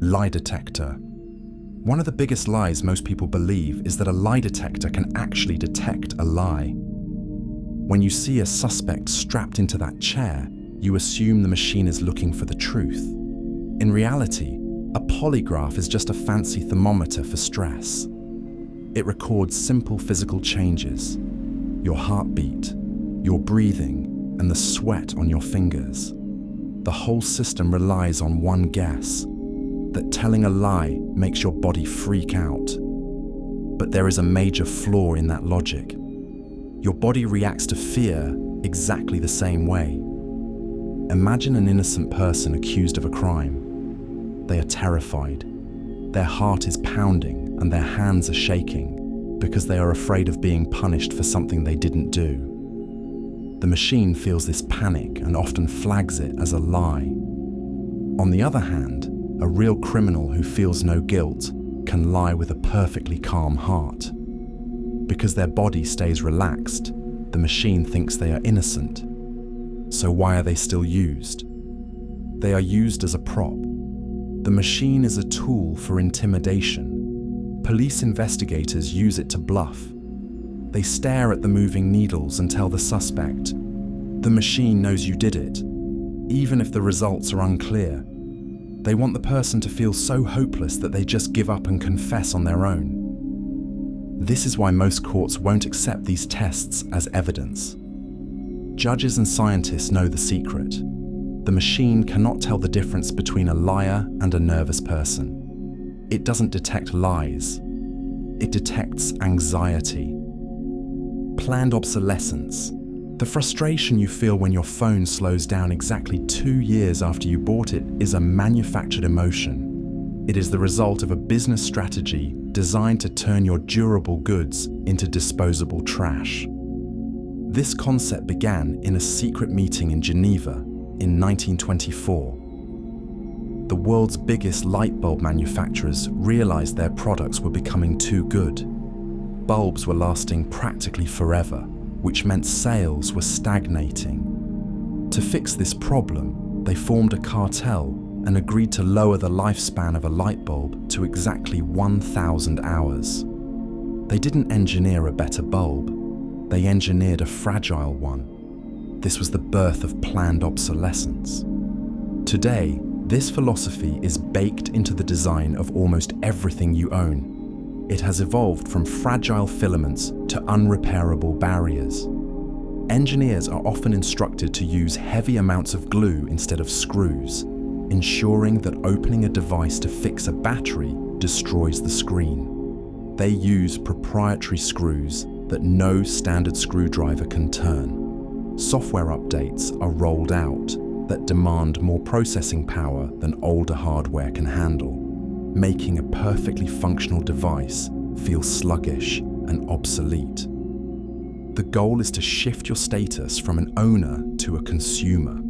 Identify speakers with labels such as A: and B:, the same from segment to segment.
A: Lie detector. One of the biggest lies most people believe is that a lie detector can actually detect a lie. When you see a suspect strapped into that chair, you assume the machine is looking for the truth. In reality, a polygraph is just a fancy thermometer for stress. It records simple physical changes: your heartbeat, your breathing, and the sweat on your fingers. The whole system relies on one guess: that telling a lie makes your body freak out. But there is a major flaw in that logic. Your body reacts to fear exactly the same way. Imagine an innocent person accused of a crime. They are terrified. Their heart is pounding and their hands are shaking because they are afraid of being punished for something they didn't do. The machine feels this panic and often flags it as a lie. On the other hand, a real criminal who feels no guilt can lie with a perfectly calm heart. Because their body stays relaxed, the machine thinks they are innocent. So why are they still used? They are used as a prop. The machine is a tool for intimidation. Police investigators use it to bluff. They stare at the moving needles and tell the suspect, "The machine knows you did it," even if the results are unclear. They want the person to feel so hopeless that they just give up and confess on their own. This is why most courts won't accept these tests as evidence. Judges and scientists know the secret. The machine cannot tell the difference between a liar and a nervous person. It doesn't detect lies. It detects anxiety. Planned obsolescence. The frustration you feel when your phone slows down exactly 2 years after you bought it is a manufactured emotion. It is the result of a business strategy designed to turn your durable goods into disposable trash. This concept began in a secret meeting in Geneva in 1924. The world's biggest light bulb manufacturers realized their products were becoming too good. Bulbs were lasting practically forever, which meant sales were stagnating. To fix this problem, they formed a cartel and agreed to lower the lifespan of a light bulb to exactly 1,000 hours. They didn't engineer a better bulb, they engineered a fragile one. This was the birth of planned obsolescence. Today, this philosophy is baked into the design of almost everything you own. It has evolved from fragile filaments to unrepairable barriers. Engineers are often instructed to use heavy amounts of glue instead of screws, ensuring that opening a device to fix a battery destroys the screen. They use proprietary screws that no standard screwdriver can turn. Software updates are rolled out that demand more processing power than older hardware can handle, making a perfectly functional device feel sluggish and obsolete. The goal is to shift your status from an owner to a consumer.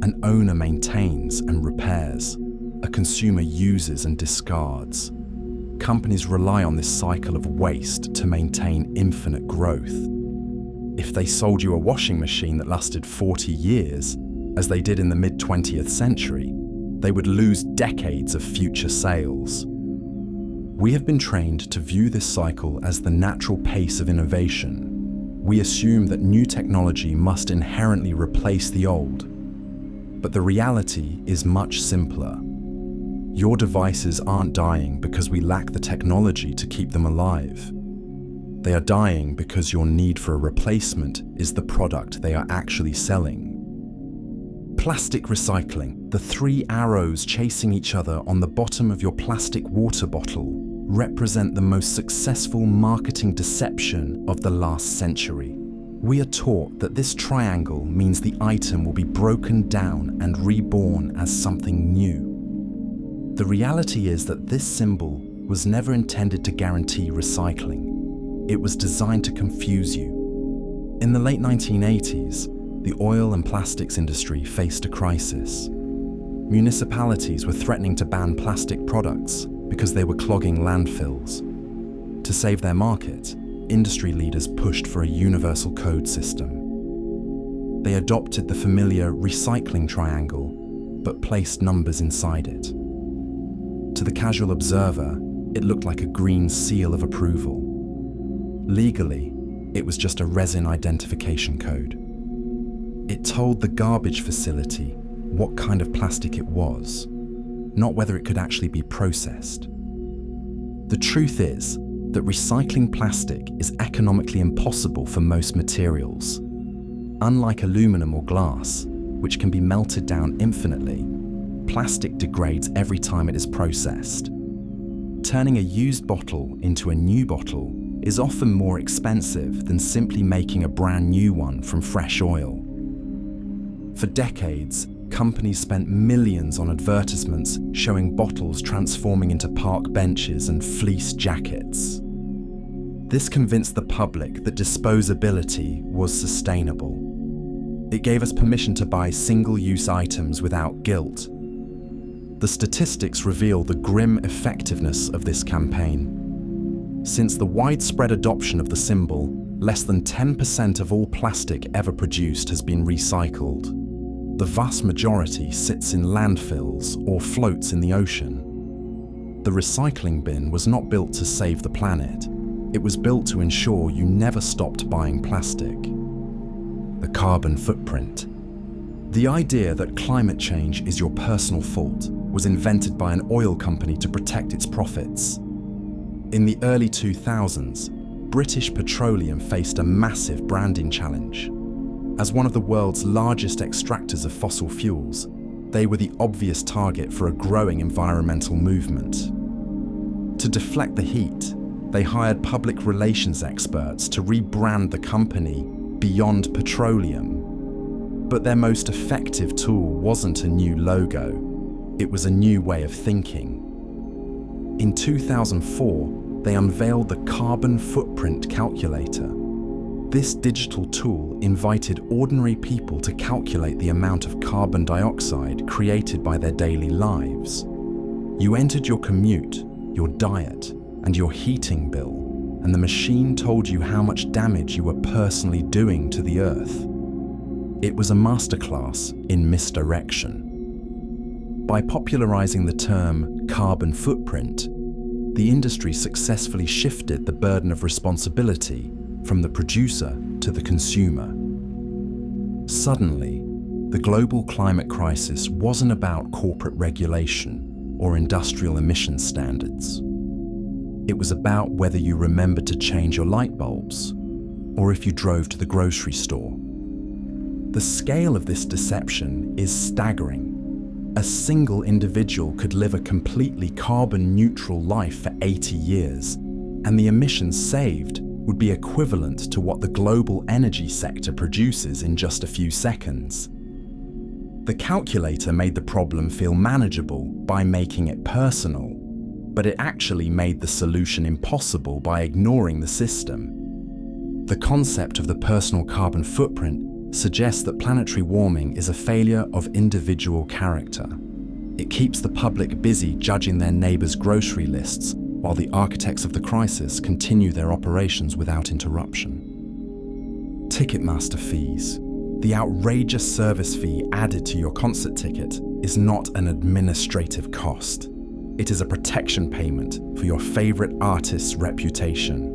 A: An owner maintains and repairs. A consumer uses and discards. Companies rely on this cycle of waste to maintain infinite growth. If they sold you a washing machine that lasted 40 years, as they did in the mid-20th century, they would lose decades of future sales. We have been trained to view this cycle as the natural pace of innovation. We assume that new technology must inherently replace the old. But the reality is much simpler. Your devices aren't dying because we lack the technology to keep them alive. They are dying because your need for a replacement is the product they are actually selling. Plastic recycling, the 3 arrows chasing each other on the bottom of your plastic water bottle, represent the most successful marketing deception of the last century. We are taught that this triangle means the item will be broken down and reborn as something new. The reality is that this symbol was never intended to guarantee recycling. It was designed to confuse you. In the late 1980s, the oil and plastics industry faced a crisis. Municipalities were threatening to ban plastic products because they were clogging landfills. To save their market, industry leaders pushed for a universal code system. They adopted the familiar recycling triangle, but placed numbers inside it. casual observer, it looked like a green seal of approval. Legally, it was just a resin identification code. It told the garbage facility what kind of plastic it was, not whether it could actually be processed. The truth is that recycling plastic is economically impossible for most materials. Unlike aluminum or glass, which can be melted down infinitely, plastic degrades every time it is processed. Turning a used bottle into a new bottle is often more expensive than simply making a brand new one from fresh oil. For decades, companies spent millions on advertisements showing bottles transforming into park benches and fleece jackets. This convinced the public that disposability was sustainable. It gave us permission to buy single-use items without guilt. The statistics reveal the grim effectiveness of this campaign. Since the widespread adoption of the symbol, less than 10% of all plastic ever produced has been recycled. The vast majority sits in landfills or floats in the ocean. The recycling bin was not built to save the planet. It was built to ensure you never stopped buying plastic. The carbon footprint. The idea that climate change is your personal fault was invented by an oil company to protect its profits. In the early 2000s, British Petroleum faced a massive branding challenge. As one of the world's largest extractors of fossil fuels, they were the obvious target for a growing environmental movement. To deflect the heat, they hired public relations experts to rebrand the company Beyond Petroleum. But their most effective tool wasn't a new logo, it was a new way of thinking. In 2004, they unveiled the Carbon Footprint Calculator. This digital tool invited ordinary people to calculate the amount of carbon dioxide created by their daily lives. You entered your commute, your diet, and your heating bill, and the machine told you how much damage you were personally doing to the Earth. It was a masterclass in misdirection. By popularizing the term carbon footprint, the industry successfully shifted the burden of responsibility from the producer to the consumer. Suddenly, the global climate crisis wasn't about corporate regulation or industrial emission standards. It was about whether you remembered to change your light bulbs or if you drove to the grocery store. The scale of this deception is staggering. A single individual could live a completely carbon-neutral life for 80 years, and the emissions saved would be equivalent to what the global energy sector produces in just a few seconds. The calculator made the problem feel manageable by making it personal, but it actually made the solution impossible by ignoring the system. The concept of the personal carbon footprint suggests that planetary warming is a failure of individual character. It keeps the public busy judging their neighbors' grocery lists while the architects of the crisis continue their operations without interruption. Ticketmaster fees. The outrageous service fee added to your concert ticket is not an administrative cost. It is a protection payment for your favorite artist's reputation.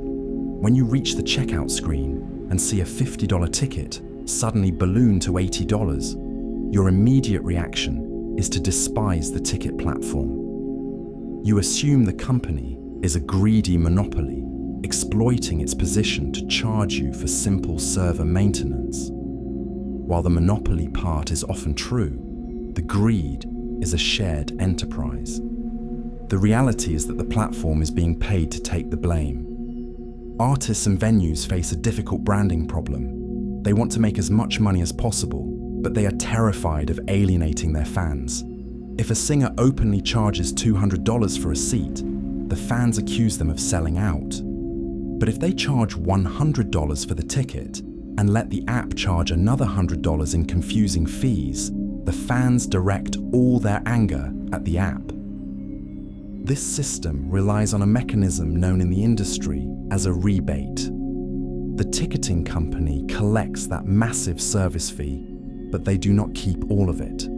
A: When you reach the checkout screen and see a $50 ticket suddenly balloon to $80, your immediate reaction is to despise the ticket platform. You assume the company is a greedy monopoly, exploiting its position to charge you for simple server maintenance. While the monopoly part is often true, the greed is a shared enterprise. The reality is that the platform is being paid to take the blame. Artists and venues face a difficult branding problem. They want to make as much money as possible, but they are terrified of alienating their fans. If a singer openly charges $200 for a seat, the fans accuse them of selling out. But if they charge $100 for the ticket and let the app charge another $100 in confusing fees, the fans direct all their anger at the app. This system relies on a mechanism known in the industry as a rebate. The ticketing company collects that massive service fee, but they do not keep all of it.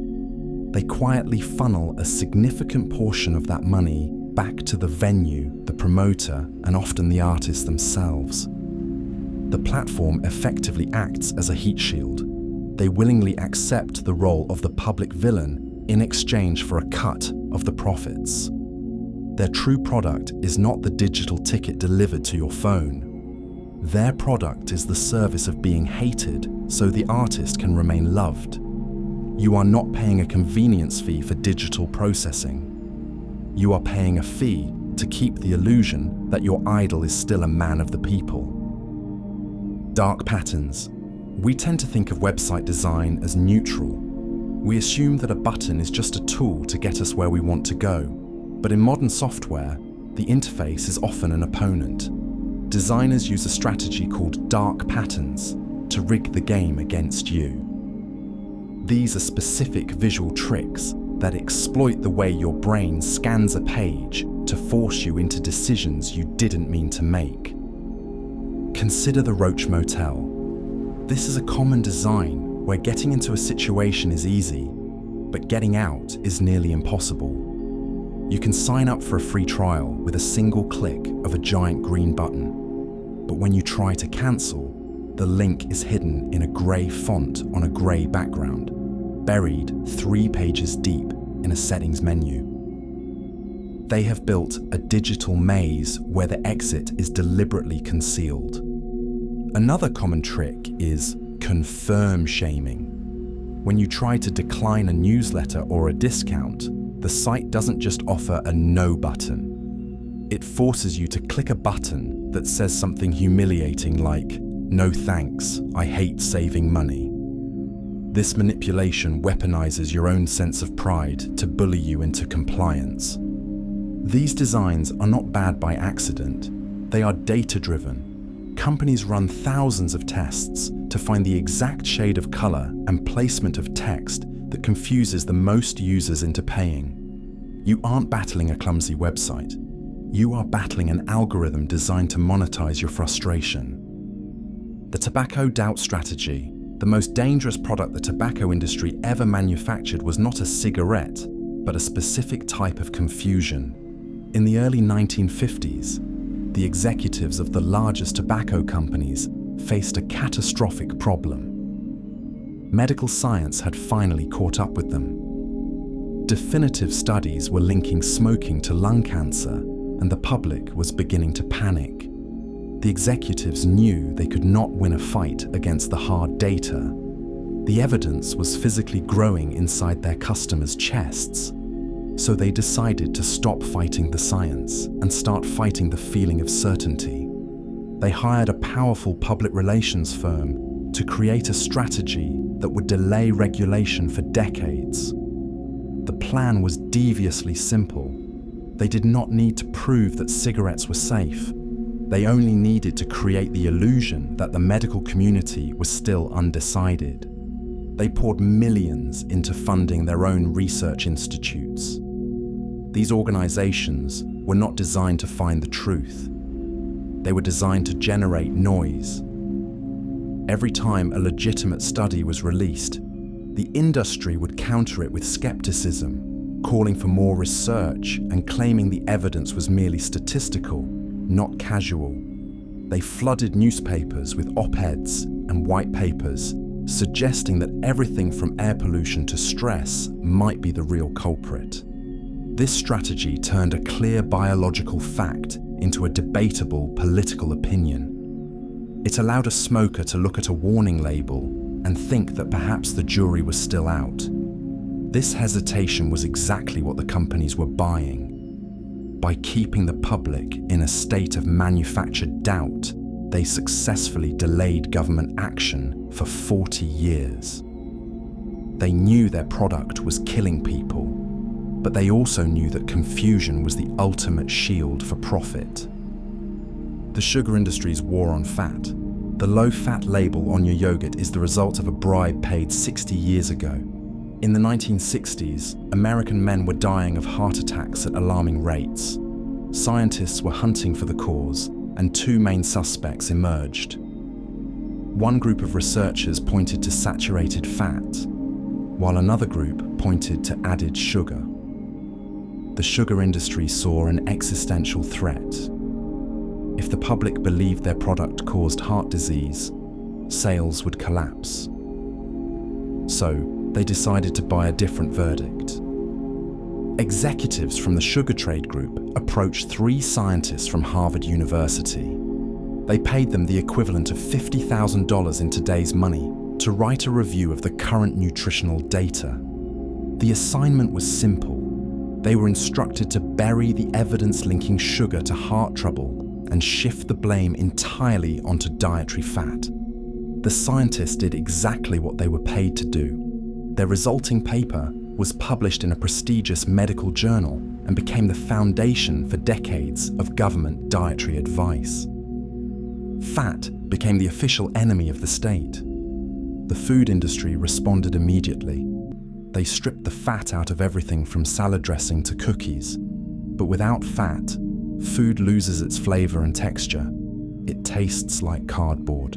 A: they quietly funnel a significant portion of that money back to the venue, the promoter, and often the artist themselves. The platform effectively acts as a heat shield. They willingly accept the role of the public villain in exchange for a cut of the profits. Their true product is not the digital ticket delivered to your phone. Their product is the service of being hated so the artist can remain loved. You are not paying a convenience fee for digital processing. You are paying a fee to keep the illusion that your idol is still a man of the people. Dark patterns. We tend to think of website design as neutral. We assume that a button is just a tool to get us where we want to go. But in modern software, the interface is often an opponent. Designers use a strategy called dark patterns to rig the game against you. These are specific visual tricks that exploit the way your brain scans a page to force you into decisions you didn't mean to make. Consider the Roach Motel. This is a common design where getting into a situation is easy, but getting out is nearly impossible. You can sign up for a free trial with a single click of a giant green button. But when you try to cancel, the link is hidden in a grey font on a grey background, buried 3 pages deep in a settings menu. They have built a digital maze where the exit is deliberately concealed. Another common trick is confirm shaming. When you try to decline a newsletter or a discount, the site doesn't just offer a no button. It forces you to click a button that says something humiliating like, "No thanks, I hate saving money." This manipulation weaponizes your own sense of pride to bully you into compliance. These designs are not bad by accident. They are data-driven. Companies run thousands of tests to find the exact shade of color and placement of text that confuses the most users into paying. You aren't battling a clumsy website. You are battling an algorithm designed to monetize your frustration. The tobacco doubt strategy. The most dangerous product the tobacco industry ever manufactured was not a cigarette, but a specific type of confusion. In the early 1950s, the executives of the largest tobacco companies faced a catastrophic problem. Medical science had finally caught up with them. Definitive studies were linking smoking to lung cancer, and the public was beginning to panic. The executives knew they could not win a fight against the hard data. The evidence was physically growing inside their customers' chests, so they decided to stop fighting the science and start fighting the feeling of certainty. They hired a powerful public relations firm to create a strategy that would delay regulation for decades. The plan was deviously simple. They did not need to prove that cigarettes were safe. They only needed to create the illusion that the medical community was still undecided. They poured millions into funding their own research institutes. These organizations were not designed to find the truth. They were designed to generate noise. Every time a legitimate study was released, the industry would counter it with skepticism, calling for more research and claiming the evidence was merely statistical, not casual. They flooded newspapers with op-eds and white papers, suggesting that everything from air pollution to stress might be the real culprit. This strategy turned a clear biological fact into a debatable political opinion. It allowed a smoker to look at a warning label and think that perhaps the jury was still out. This hesitation was exactly what the companies were buying. By keeping the public in a state of manufactured doubt, they successfully delayed government action for 40 years. They knew their product was killing people, but they also knew that confusion was the ultimate shield for profit. The sugar industry's war on fat. The low-fat label on your yogurt is the result of a bribe paid 60 years ago. In the 1960s, American men were dying of heart attacks at alarming rates. Scientists were hunting for the cause, and 2 main suspects emerged. One group of researchers pointed to saturated fat, while another group pointed to added sugar. The sugar industry saw an existential threat. If the public believed their product caused heart disease, sales would collapse. So they decided to buy a different verdict. Executives from the sugar trade group approached 3 scientists from Harvard University. They paid them the equivalent of $50,000 in today's money to write a review of the current nutritional data. The assignment was simple. They were instructed to bury the evidence linking sugar to heart trouble and shift the blame entirely onto dietary fat. The scientists did exactly what they were paid to do. Their resulting paper was published in a prestigious medical journal and became the foundation for decades of government dietary advice. Fat became the official enemy of the state. The food industry responded immediately. They stripped the fat out of everything from salad dressing to cookies. But without fat, food loses its flavor and texture. It tastes like cardboard.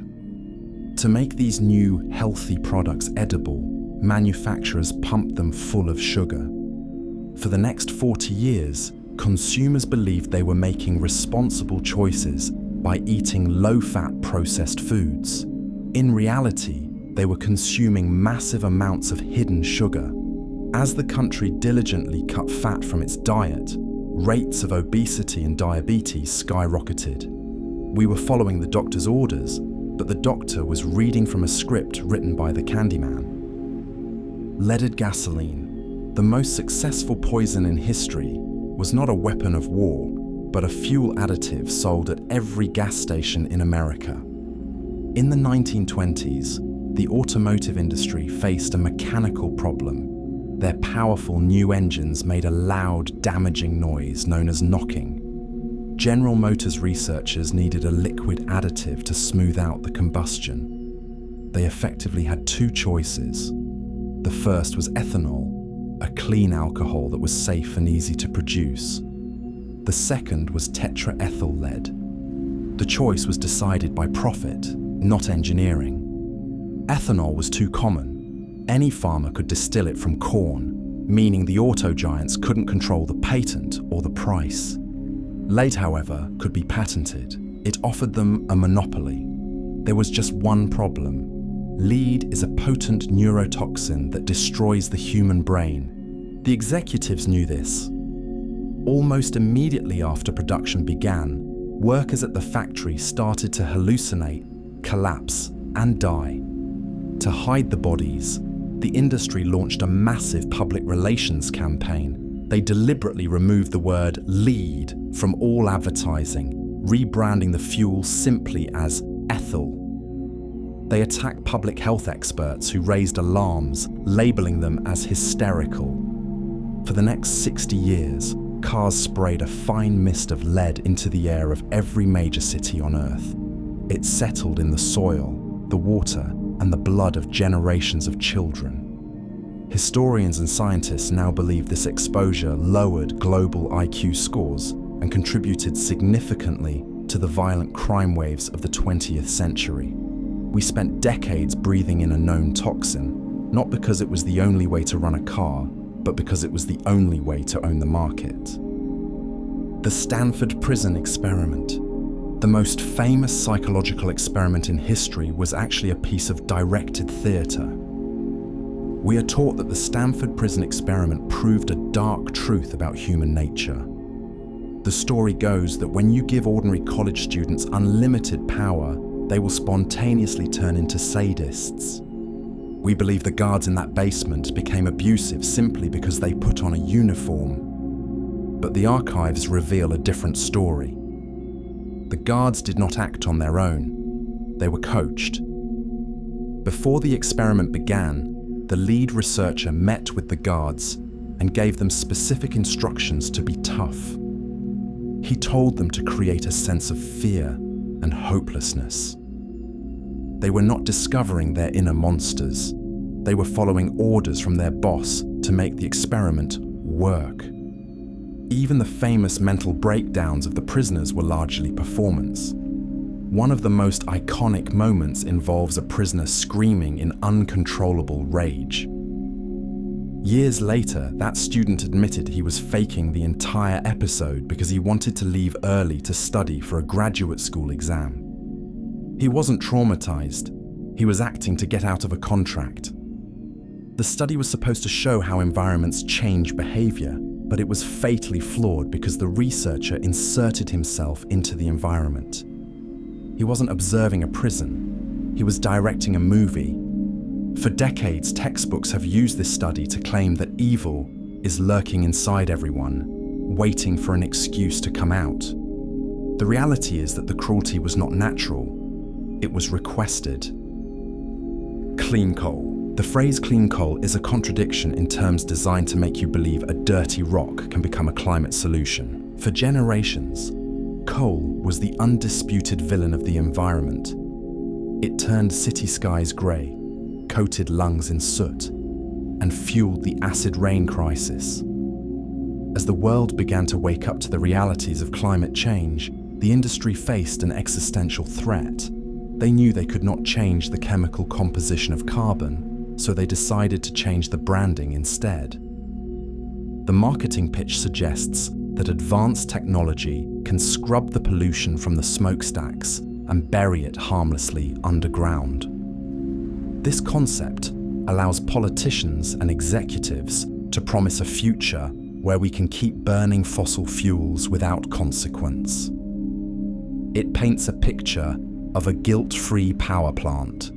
A: To make these new, healthy products edible, manufacturers pumped them full of sugar. For the next 40 years, consumers believed they were making responsible choices by eating low-fat processed foods. In reality, they were consuming massive amounts of hidden sugar. As the country diligently cut fat from its diet, rates of obesity and diabetes skyrocketed. We were following the doctor's orders, but the doctor was reading from a script written by the Candyman. Leaded gasoline, the most successful poison in history, was not a weapon of war, but a fuel additive sold at every gas station in America. In the 1920s, the automotive industry faced a mechanical problem. Their powerful new engines made a loud, damaging noise known as knocking. General Motors researchers needed a liquid additive to smooth out the combustion. They effectively had 2 choices. The first was ethanol, a clean alcohol that was safe and easy to produce. The second was tetraethyl lead. The choice was decided by profit, not engineering. Ethanol was too common. Any farmer could distill it from corn, meaning the auto giants couldn't control the patent or the price. Lead, however, could be patented. It offered them a monopoly. There was just one problem. Lead is a potent neurotoxin that destroys the human brain. The executives knew this. Almost immediately after production began, workers at the factory started to hallucinate, collapse, and die. To hide the bodies, the industry launched a massive public relations campaign. They deliberately removed the word lead from all advertising, rebranding the fuel simply as ethyl. They attacked public health experts who raised alarms, labeling them as hysterical. For the next 60 years, cars sprayed a fine mist of lead into the air of every major city on Earth. It settled in the soil, the water, and the blood of generations of children. Historians and scientists now believe this exposure lowered global IQ scores and contributed significantly to the violent crime waves of the 20th century. We spent decades breathing in a known toxin, not because it was the only way to run a car, but because it was the only way to own the market. The Stanford Prison Experiment. The most famous psychological experiment in history was actually a piece of directed theatre. We are taught that the Stanford Prison Experiment proved a dark truth about human nature. The story goes that when you give ordinary college students unlimited power, they will spontaneously turn into sadists. We believe the guards in that basement became abusive simply because they put on a uniform. But the archives reveal a different story. The guards did not act on their own. They were coached. Before the experiment began, the lead researcher met with the guards and gave them specific instructions to be tough. He told them to create a sense of fear and hopelessness. They were not discovering their inner monsters. They were following orders from their boss to make the experiment work. Even the famous mental breakdowns of the prisoners were largely performance. One of the most iconic moments involves a prisoner screaming in uncontrollable rage. Years later, that student admitted he was faking the entire episode because he wanted to leave early to study for a graduate school exam. He wasn't traumatized. He was acting to get out of a contract. The study was supposed to show how environments change behavior, but it was fatally flawed because the researcher inserted himself into the environment. He wasn't observing a prison. He was directing a movie. For decades, textbooks have used this study to claim that evil is lurking inside everyone, waiting for an excuse to come out. The reality is that the cruelty was not natural. It was requested. Clean coal. The phrase clean coal is a contradiction in terms designed to make you believe a dirty rock can become a climate solution. For generations, coal was the undisputed villain of the environment. It turned city skies grey, coated lungs in soot, and fueled the acid rain crisis. As the world began to wake up to the realities of climate change, the industry faced an existential threat. They knew they could not change the chemical composition of carbon, so they decided to change the branding instead. The marketing pitch suggests that advanced technology can scrub the pollution from the smokestacks and bury it harmlessly underground. This concept allows politicians and executives to promise a future where we can keep burning fossil fuels without consequence. It paints a picture of a guilt-free power plant.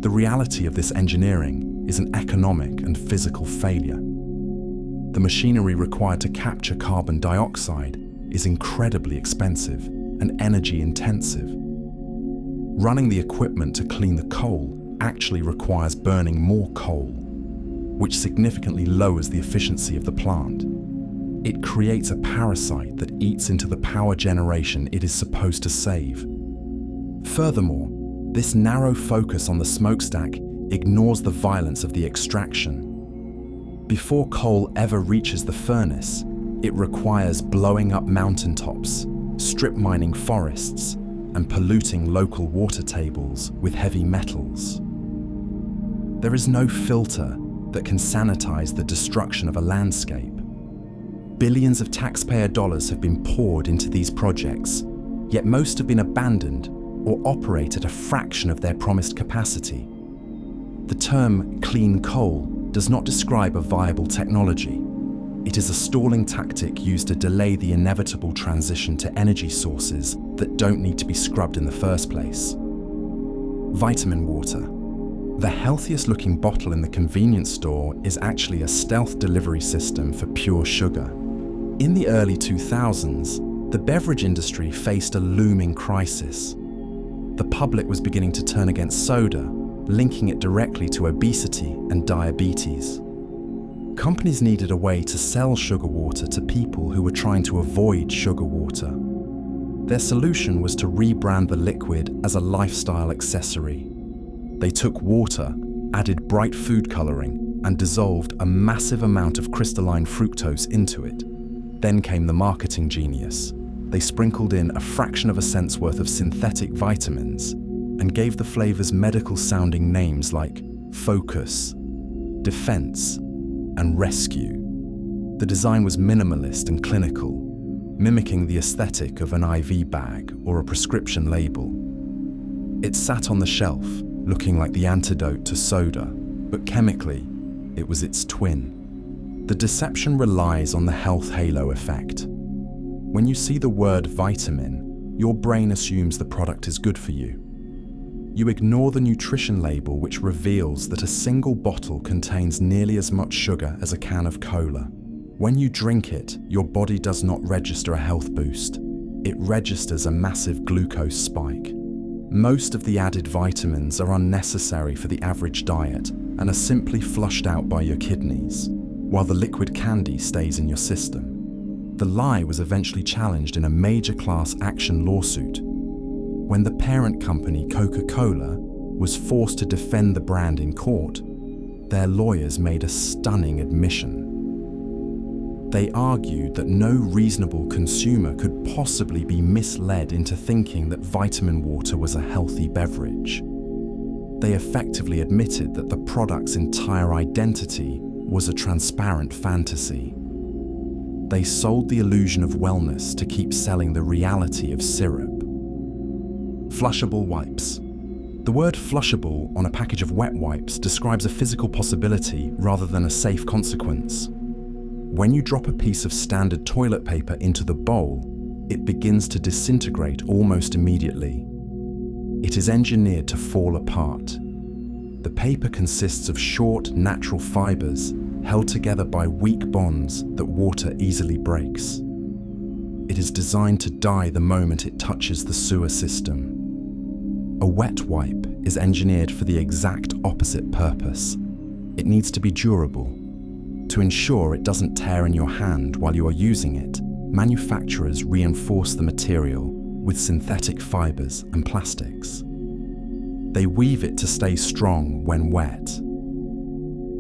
A: The reality of this engineering is an economic and physical failure. The machinery required to capture carbon dioxide is incredibly expensive and energy-intensive. Running the equipment to clean the coal actually requires burning more coal, which significantly lowers the efficiency of the plant. It creates a parasite that eats into the power generation it is supposed to save. Furthermore, this narrow focus on the smokestack ignores the violence of the extraction. Before coal ever reaches the furnace, it requires blowing up mountaintops, strip mining forests, and polluting local water tables with heavy metals. There is no filter that can sanitize the destruction of a landscape. Billions of taxpayer dollars have been poured into these projects, yet most have been abandoned or operate at a fraction of their promised capacity. The term clean coal does not describe a viable technology. It is a stalling tactic used to delay the inevitable transition to energy sources that don't need to be scrubbed in the first place. Vitamin water. The healthiest looking bottle in the convenience store is actually a stealth delivery system for pure sugar. In the early 2000s, the beverage industry faced a looming crisis. The public was beginning to turn against soda, linking it directly to obesity and diabetes. Companies needed a way to sell sugar water to people who were trying to avoid sugar water. Their solution was to rebrand the liquid as a lifestyle accessory. They took water, added bright food coloring, and dissolved a massive amount of crystalline fructose into it. Then came the marketing genius. They sprinkled in a fraction of a cent's worth of synthetic vitamins and gave the flavors medical-sounding names like Focus, Defense, and Rescue. The design was minimalist and clinical, mimicking the aesthetic of an IV bag or a prescription label. It sat on the shelf, looking like the antidote to soda, but chemically, it was its twin. The deception relies on the health halo effect. When you see the word vitamin, your brain assumes the product is good for you. You ignore the nutrition label, which reveals that a single bottle contains nearly as much sugar as a can of cola. When you drink it, your body does not register a health boost. It registers a massive glucose spike. Most of the added vitamins are unnecessary for the average diet and are simply flushed out by your kidneys, while the liquid candy stays in your system. The lie was eventually challenged in a major class action lawsuit. When the parent company, Coca-Cola, was forced to defend the brand in court, their lawyers made a stunning admission. They argued that no reasonable consumer could possibly be misled into thinking that vitamin water was a healthy beverage. they effectively admitted that the product's entire identity was a transparent fantasy. They sold the illusion of wellness to keep selling the reality of syrup. Flushable wipes. The word flushable on a package of wet wipes describes a physical possibility rather than a safe consequence. When you drop a piece of standard toilet paper into the bowl, it begins to disintegrate almost immediately. It is engineered to fall apart. The paper consists of short, natural fibers held together by weak bonds that water easily breaks. It is designed to die the moment it touches the sewer system. A wet wipe is engineered for the exact opposite purpose. It needs to be durable. To ensure it doesn't tear in your hand while you are using it, manufacturers reinforce the material with synthetic fibers and plastics. They weave it to stay strong when wet.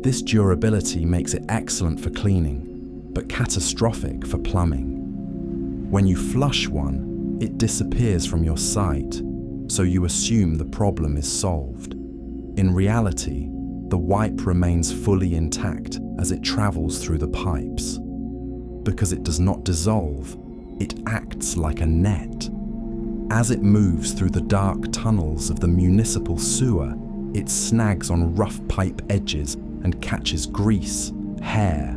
A: This durability makes it excellent for cleaning, but catastrophic for plumbing. When you flush one, it disappears from your sight, so you assume the problem is solved. In reality, the wipe remains fully intact as it travels through the pipes. Because it does not dissolve, it acts like a net. As it moves through the dark tunnels of the municipal sewer, it snags on rough pipe edges and catches grease, hair,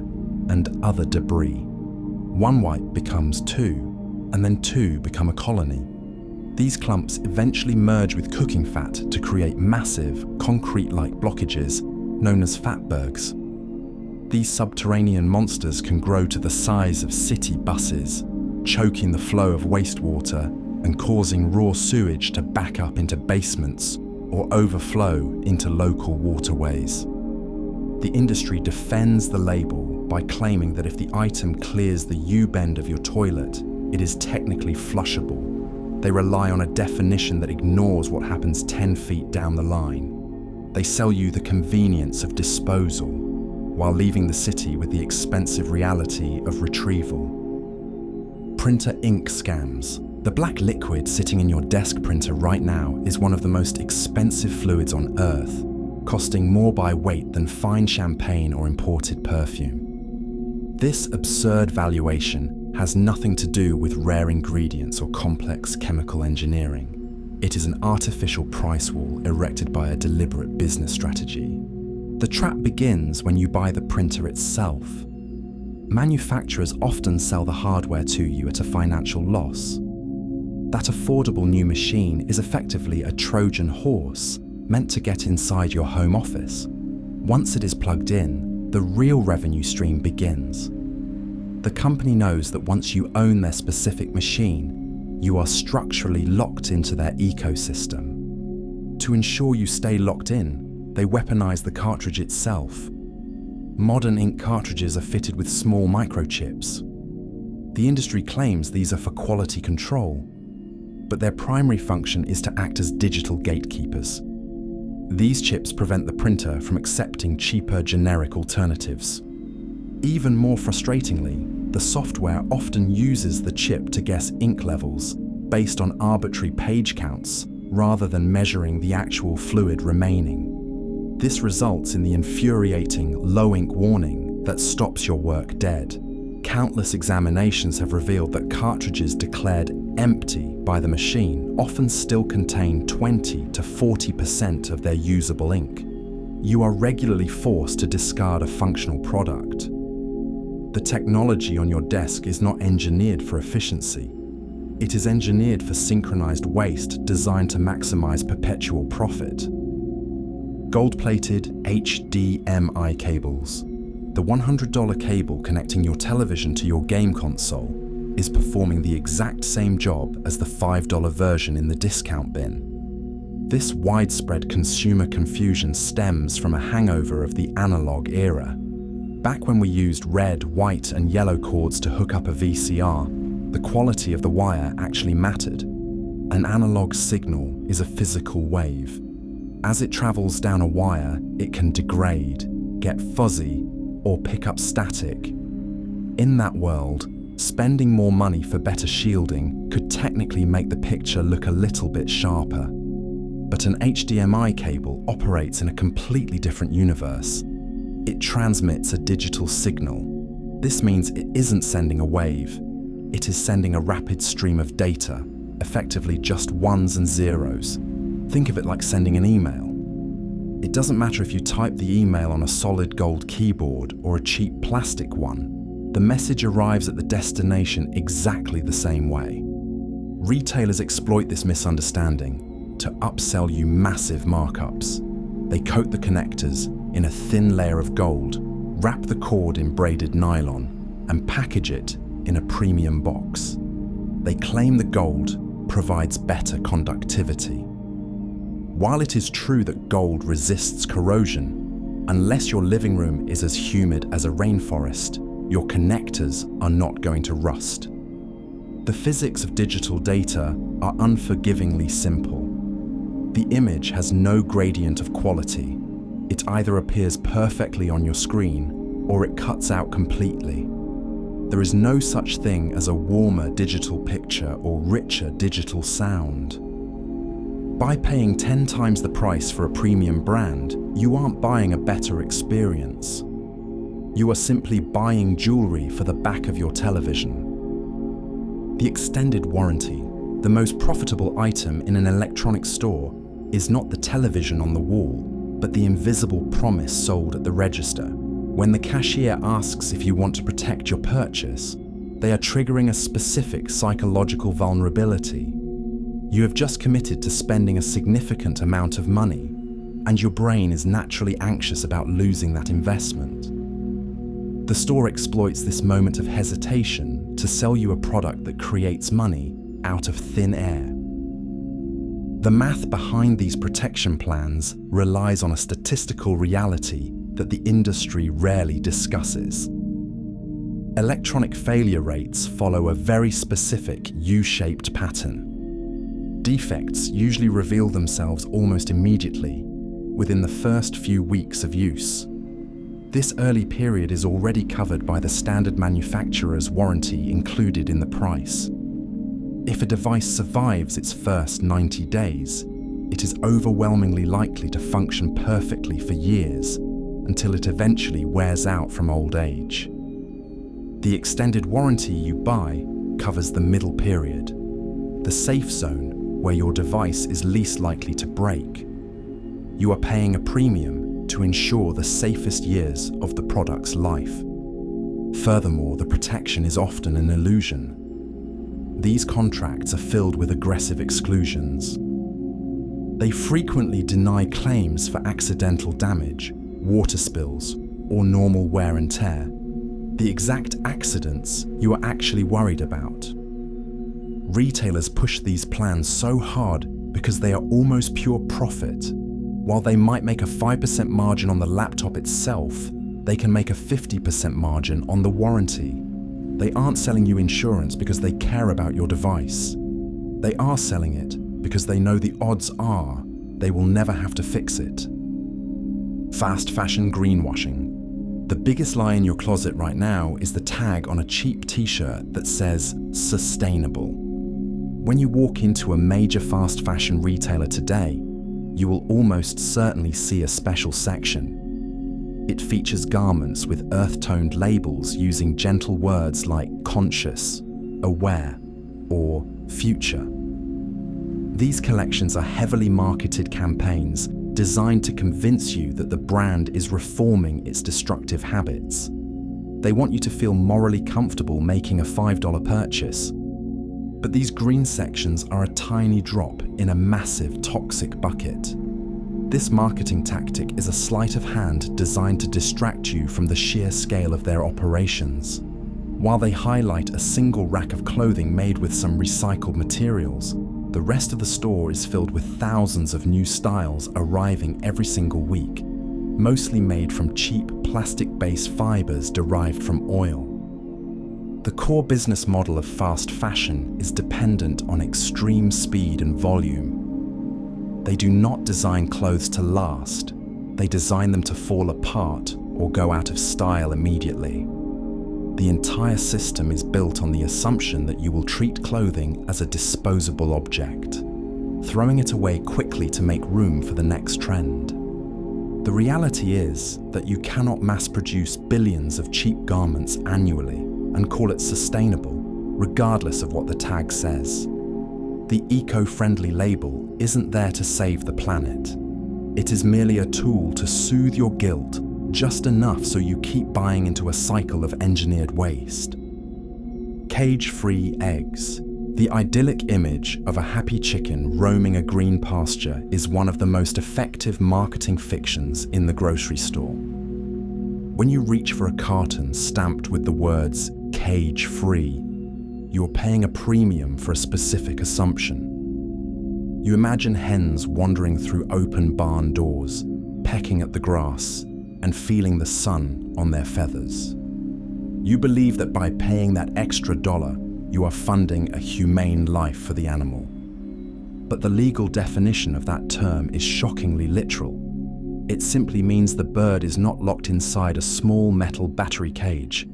A: and other debris. One wipe becomes two, and then two become a colony. These clumps eventually merge with cooking fat to create massive, concrete-like blockages known as fatbergs. These subterranean monsters can grow to the size of city buses, choking the flow of wastewater and causing raw sewage to back up into basements or overflow into local waterways. The industry defends the label by claiming that if the item clears the U-bend of your toilet, it is technically flushable. They rely on a definition that ignores what happens 10 feet down the line. They sell you the convenience of disposal, while leaving the city with the expensive reality of retrieval. Printer ink scams. The black liquid sitting in your desk printer right now is one of the most expensive fluids on Earth, costing more by weight than fine champagne or imported perfume. This absurd valuation has nothing to do with rare ingredients or complex chemical engineering. It is an artificial price wall erected by a deliberate business strategy. The trap begins when you buy the printer itself. Manufacturers often sell the hardware to you at a financial loss. That affordable new machine is effectively a Trojan horse meant to get inside your home office. Once it is plugged in, the real revenue stream begins. The company knows that once you own their specific machine, you are structurally locked into their ecosystem. To ensure you stay locked in, they weaponize the cartridge itself. Modern ink cartridges are fitted with small microchips. The industry claims these are for quality control, but their primary function is to act as digital gatekeepers. These chips prevent the printer from accepting cheaper generic alternatives. Even more frustratingly, the software often uses the chip to guess ink levels based on arbitrary page counts rather than measuring the actual fluid remaining. This results in the infuriating low ink warning that stops your work dead. Countless examinations have revealed that cartridges declared empty by the machine often still contain 20 to 40% of their usable ink. You are regularly forced to discard a functional product. The technology on your desk is not engineered for efficiency. It is engineered for synchronized waste designed to maximize perpetual profit. Gold-plated HDMI cables. The $100 cable connecting your television to your game console is performing the exact same job as the $5 version in the discount bin. This widespread consumer confusion stems from a hangover of the analog era. Back when we used red, white, and yellow cords to hook up a VCR, the quality of the wire actually mattered. An analog signal is a physical wave. As it travels down a wire, it can degrade, get fuzzy, or pick up static. In that world, spending more money for better shielding could technically make the picture look a little bit sharper. But But an HDMI cable operates in a completely different universe. It transmits a digital signal. This means it isn't sending a wave. It is sending a rapid stream of data, effectively just ones and zeros. Think of it like sending an email. It doesn't matter if you type the email on a solid gold keyboard or a cheap plastic one. The message arrives at the destination exactly the same way. Retailers exploit this misunderstanding to upsell you massive markups. They coat the connectors in a thin layer of gold, wrap the cord in braided nylon, and package it in a premium box. They claim the gold provides better conductivity. While it is true that gold resists corrosion, unless your living room is as humid as a rainforest, your connectors are not going to rust. The physics of digital data are unforgivingly simple. The image has no gradient of quality. It either appears perfectly on your screen or it cuts out completely. There is no such thing as a warmer digital picture or richer digital sound. By paying 10 times the price for a premium brand, you aren't buying a better experience. You are simply buying jewelry for the back of your television. The extended warranty, the most profitable item in an electronics store, is not the television on the wall, but the invisible promise sold at the register. When the cashier asks if you want to protect your purchase, they are triggering a specific psychological vulnerability. You have just committed to spending a significant amount of money, and your brain is naturally anxious about losing that investment. The store exploits this moment of hesitation to sell you a product that creates money out of thin air. The math behind these protection plans relies on a statistical reality that the industry rarely discusses. Electronic failure rates follow a very specific U-shaped pattern. Defects usually reveal themselves almost immediately, within the first few weeks of use. This early period is already covered by the standard manufacturer's warranty included in the price. If a device survives its first 90 days, it is overwhelmingly likely to function perfectly for years, until it eventually wears out from old age. The extended warranty you buy covers the middle period, the safe zone where your device is least likely to break. You are paying a premium to ensure the safest years of the product's life. Furthermore, the protection is often an illusion. These contracts are filled with aggressive exclusions. They frequently deny claims for accidental damage, water spills, or normal wear and tear, the exact accidents you are actually worried about. Retailers push these plans so hard because they are almost pure profit. While they might make a 5% margin on the laptop itself, they can make a 50% margin on the warranty. They aren't selling you insurance because they care about your device. They are selling it because they know the odds are they will never have to fix it. Fast fashion greenwashing. The biggest lie in your closet right now is the tag on a cheap t-shirt that says sustainable. When you walk into a major fast fashion retailer today, you will almost certainly see a special section. It features garments with earth-toned labels using gentle words like conscious, aware, or future. These collections are heavily marketed campaigns designed to convince you that the brand is reforming its destructive habits. They want you to feel morally comfortable making a $5 purchase. But these green sections are a tiny drop in a massive toxic bucket. This marketing tactic is a sleight of hand designed to distract you from the sheer scale of their operations. While they highlight a single rack of clothing made with some recycled materials, the rest of the store is filled with thousands of new styles arriving every single week, mostly made from cheap plastic-based fibers derived from oil. The core business model of fast fashion is dependent on extreme speed and volume. They do not design clothes to last. They design them to fall apart or go out of style immediately. The entire system is built on the assumption that you will treat clothing as a disposable object. throwing it away quickly to make room for the next trend. The reality is that you cannot mass-produce billions of cheap garments annually and call it sustainable, regardless of what the tag says. The eco-friendly label isn't there to save the planet. It is merely a tool to soothe your guilt just enough so you keep buying into a cycle of engineered waste. Cage-free eggs. The idyllic image of a happy chicken roaming a green pasture is one of the most effective marketing fictions in the grocery store. When you reach for a carton stamped with the words cage-free, you are paying a premium for a specific assumption. You imagine hens wandering through open barn doors, pecking at the grass, and feeling the sun on their feathers. You believe that by paying that extra dollar, you are funding a humane life for the animal. But the legal definition of that term is shockingly literal. It simply means the bird is not locked inside a small metal battery cage.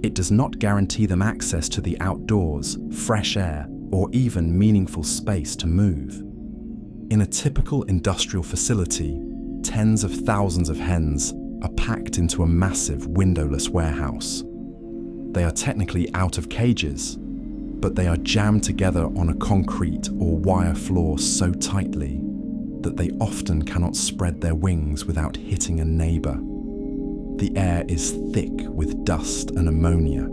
A: It does not guarantee them access to the outdoors, fresh air, or even meaningful space to move. In a typical industrial facility, tens of thousands of hens are packed into a massive windowless warehouse. They are technically out of cages, but they are jammed together on a concrete or wire floor so tightly that they often cannot spread their wings without hitting a neighbor. The air is thick with dust and ammonia.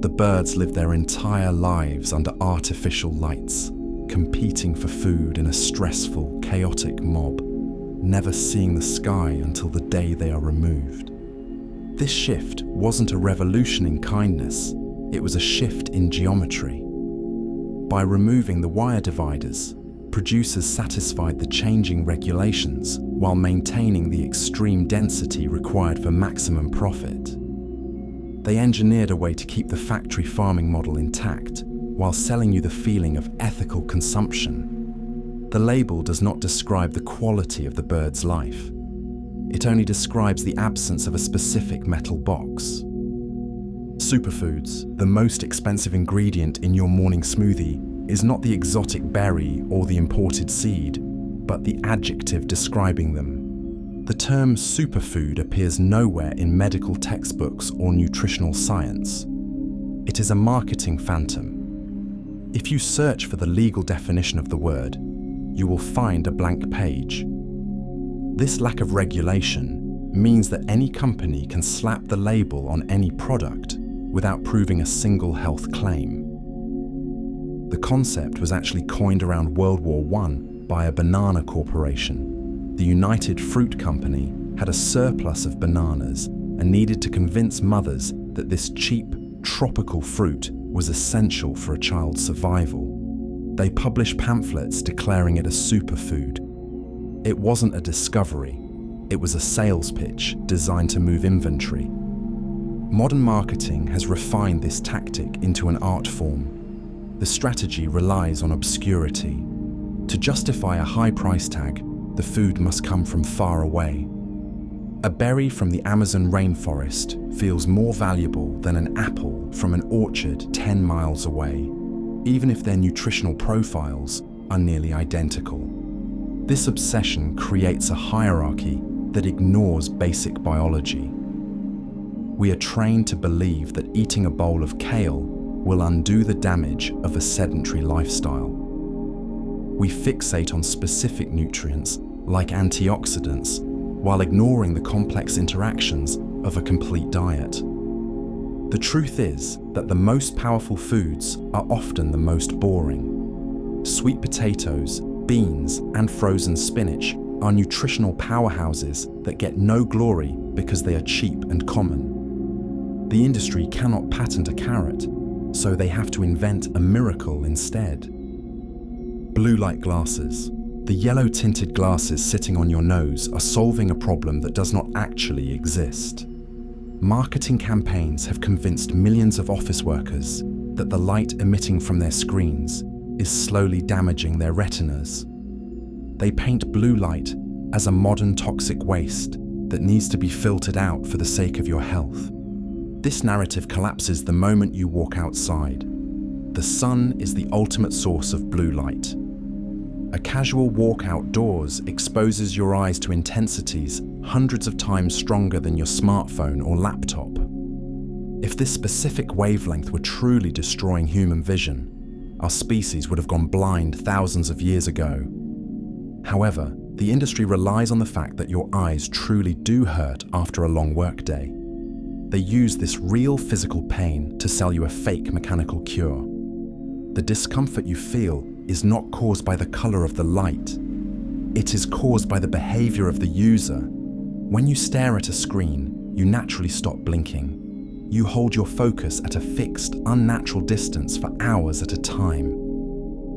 A: The birds live their entire lives under artificial lights, competing for food in a stressful, chaotic mob, never seeing the sky until the day they are removed. This shift wasn't a revolution in kindness, it was a shift in geometry. By removing the wire dividers, producers satisfied the changing regulations while maintaining the extreme density required for maximum profit. They engineered a way to keep the factory farming model intact while selling you the feeling of ethical consumption. The label does not describe the quality of the bird's life. It only describes the absence of a specific metal box. Superfoods, the most expensive ingredient in your morning smoothie, is not the exotic berry or the imported seed, but the adjective describing them. The term superfood appears nowhere in medical textbooks or nutritional science. It is a marketing phantom. If you search for the legal definition of the word, you will find a blank page. This lack of regulation means that any company can slap the label on any product without proving a single health claim. The concept was actually coined around World War I by a banana corporation. The United Fruit Company had a surplus of bananas and needed to convince mothers that this cheap, tropical fruit was essential for a child's survival. They published pamphlets declaring it a superfood. It wasn't a discovery, it was a sales pitch designed to move inventory. Modern marketing has refined this tactic into an art form. The strategy relies on obscurity. To justify a high price tag, the food must come from far away. A berry from the Amazon rainforest feels more valuable than an apple from an orchard 10 miles away, even if their nutritional profiles are nearly identical. This obsession creates a hierarchy that ignores basic biology. We are trained to believe that eating a bowl of kale will undo the damage of a sedentary lifestyle. We fixate on specific nutrients, like antioxidants, while ignoring the complex interactions of a complete diet. The truth is that the most powerful foods are often the most boring. Sweet potatoes, beans, and frozen spinach are nutritional powerhouses that get no glory because they are cheap and common. The industry cannot patent a carrot, so they have to invent a miracle instead. Blue light glasses. The yellow-tinted glasses sitting on your nose are solving a problem that does not actually exist. Marketing campaigns have convinced millions of office workers that the light emitting from their screens is slowly damaging their retinas. They paint blue light as a modern toxic waste that needs to be filtered out for the sake of your health. This narrative collapses the moment you walk outside. The sun is the ultimate source of blue light. A casual walk outdoors exposes your eyes to intensities hundreds of times stronger than your smartphone or laptop. If this specific wavelength were truly destroying human vision, our species would have gone blind thousands of years ago. However, the industry relies on the fact that your eyes truly do hurt after a long workday. They use this real physical pain to sell you a fake mechanical cure. The discomfort you feel is not caused by the color of the light. It is caused by the behavior of the user. When you stare at a screen, you naturally stop blinking. You hold your focus at a fixed, unnatural distance for hours at a time.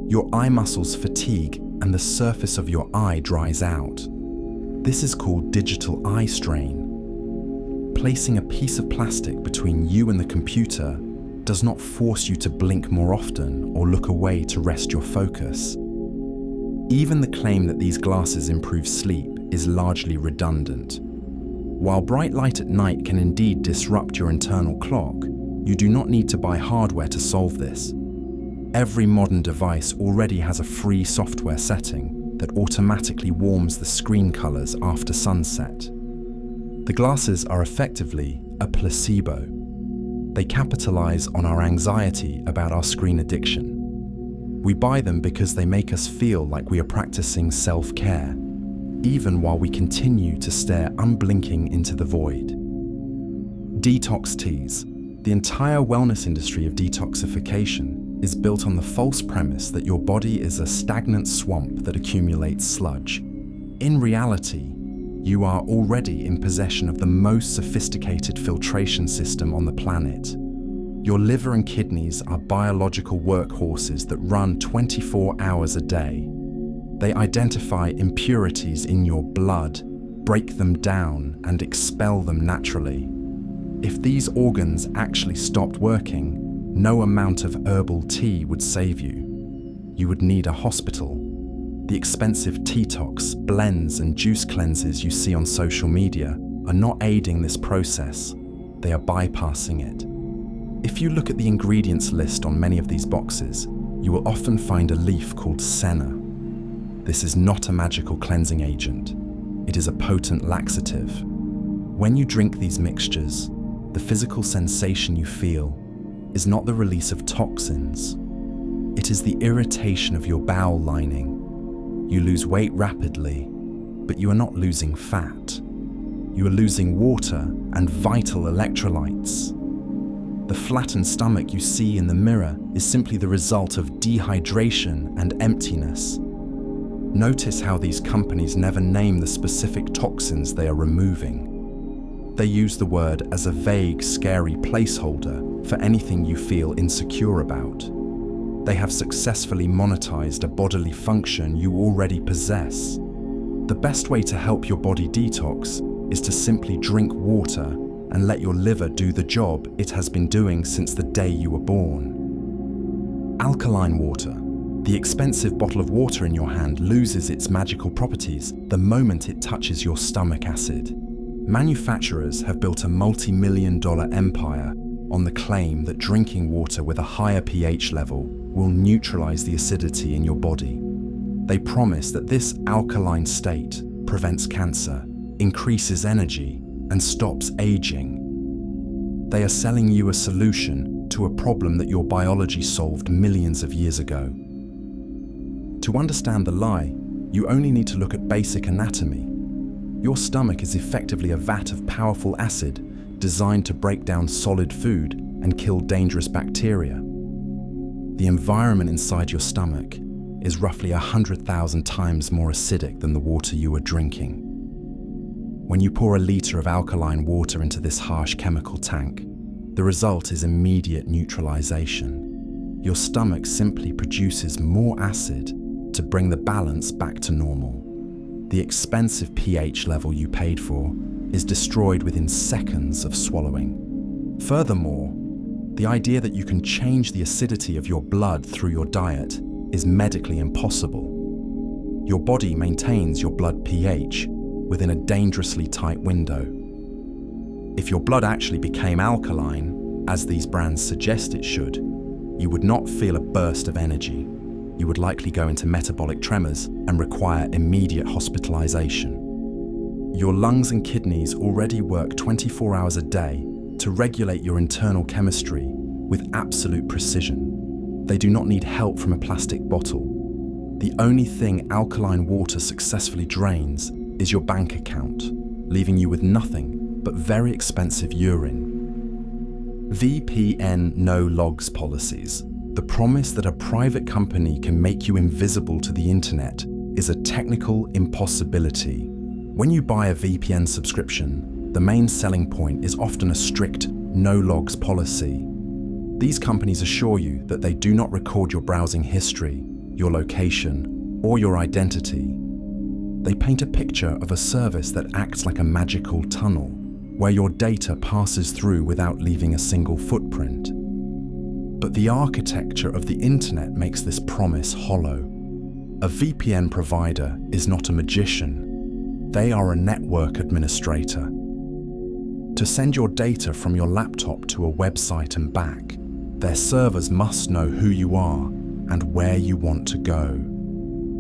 A: Your eye muscles fatigue and the surface of your eye dries out. This is called digital eye strain. Placing a piece of plastic between you and the computer does not force you to blink more often or look away to rest your focus. Even the claim that these glasses improve sleep is largely redundant. While bright light at night can indeed disrupt your internal clock, you do not need to buy hardware to solve this. Every modern device already has a free software setting that automatically warms the screen colors after sunset. The glasses are effectively a placebo. They capitalize on our anxiety about our screen addiction. We buy them because they make us feel like we are practicing self-care, even while we continue to stare unblinking into the void. Detox teas. The entire wellness industry of detoxification is built on the false premise that your body is a stagnant swamp that accumulates sludge. In reality, you are already in possession of the most sophisticated filtration system on the planet. Your liver and kidneys are biological workhorses that run 24 hours a day. They identify impurities in your blood, break them down, and expel them naturally. If these organs actually stopped working, no amount of herbal tea would save you. You would need a hospital. The expensive detox, blends, and juice cleanses you see on social media are not aiding this process, they are bypassing it. If you look at the ingredients list on many of these boxes, you will often find a leaf called senna. This is not a magical cleansing agent. It is a potent laxative. When you drink these mixtures, the physical sensation you feel is not the release of toxins. It is the irritation of your bowel lining. You lose weight rapidly, but you are not losing fat. You are losing water and vital electrolytes. The flattened stomach you see in the mirror is simply the result of dehydration and emptiness. Notice how these companies never name the specific toxins they are removing. They use the word as a vague, scary placeholder for anything you feel insecure about. They have successfully monetized a bodily function you already possess. The best way to help your body detox is to simply drink water and let your liver do the job it has been doing since the day you were born. Alkaline water. The expensive bottle of water in your hand loses its magical properties the moment it touches your stomach acid. Manufacturers have built a multi-million-dollar empire on the claim that drinking water with a higher pH level will neutralize the acidity in your body. They promise that this alkaline state prevents cancer, increases energy, and stops aging. They are selling you a solution to a problem that your biology solved millions of years ago. To understand the lie, you only need to look at basic anatomy. Your stomach is effectively a vat of powerful acid designed to break down solid food and kill dangerous bacteria. The environment inside your stomach is roughly 100,000 times more acidic than the water you are drinking. When you pour a liter of alkaline water into this harsh chemical tank, the result is immediate neutralization. Your stomach simply produces more acid to bring the balance back to normal. The expensive pH level you paid for is destroyed within seconds of swallowing. Furthermore, the idea that you can change the acidity of your blood through your diet is medically impossible. Your body maintains your blood pH within a dangerously tight window. If your blood actually became alkaline, as these brands suggest it should, you would not feel a burst of energy. you would likely go into metabolic tremors and require immediate hospitalization. Your lungs and kidneys already work 24 hours a day to regulate your internal chemistry with absolute precision. They do not need help from a plastic bottle. The only thing alkaline water successfully drains is your bank account, leaving you with nothing but very expensive urine. VPN no logs policies, the promise that a private company can make you invisible to the internet, is a technical impossibility. When you buy a VPN subscription, the main selling point is often a strict no logs policy. These companies assure you that they do not record your browsing history, your location, or your identity. They paint a picture of a service that acts like a magical tunnel, where your data passes through without leaving a single footprint. But the architecture of the internet makes this promise hollow. A VPN provider is not a magician. They are a network administrator. To send your data from your laptop to a website and back, their servers must know who you are and where you want to go.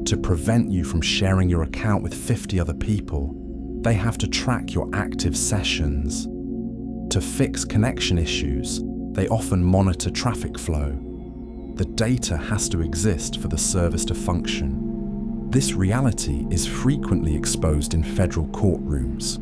A: To prevent you from sharing your account with 50 other people, they have to track your active sessions. To fix connection issues, they often monitor traffic flow. The data has to exist for the service to function. This reality is frequently exposed in federal courtrooms.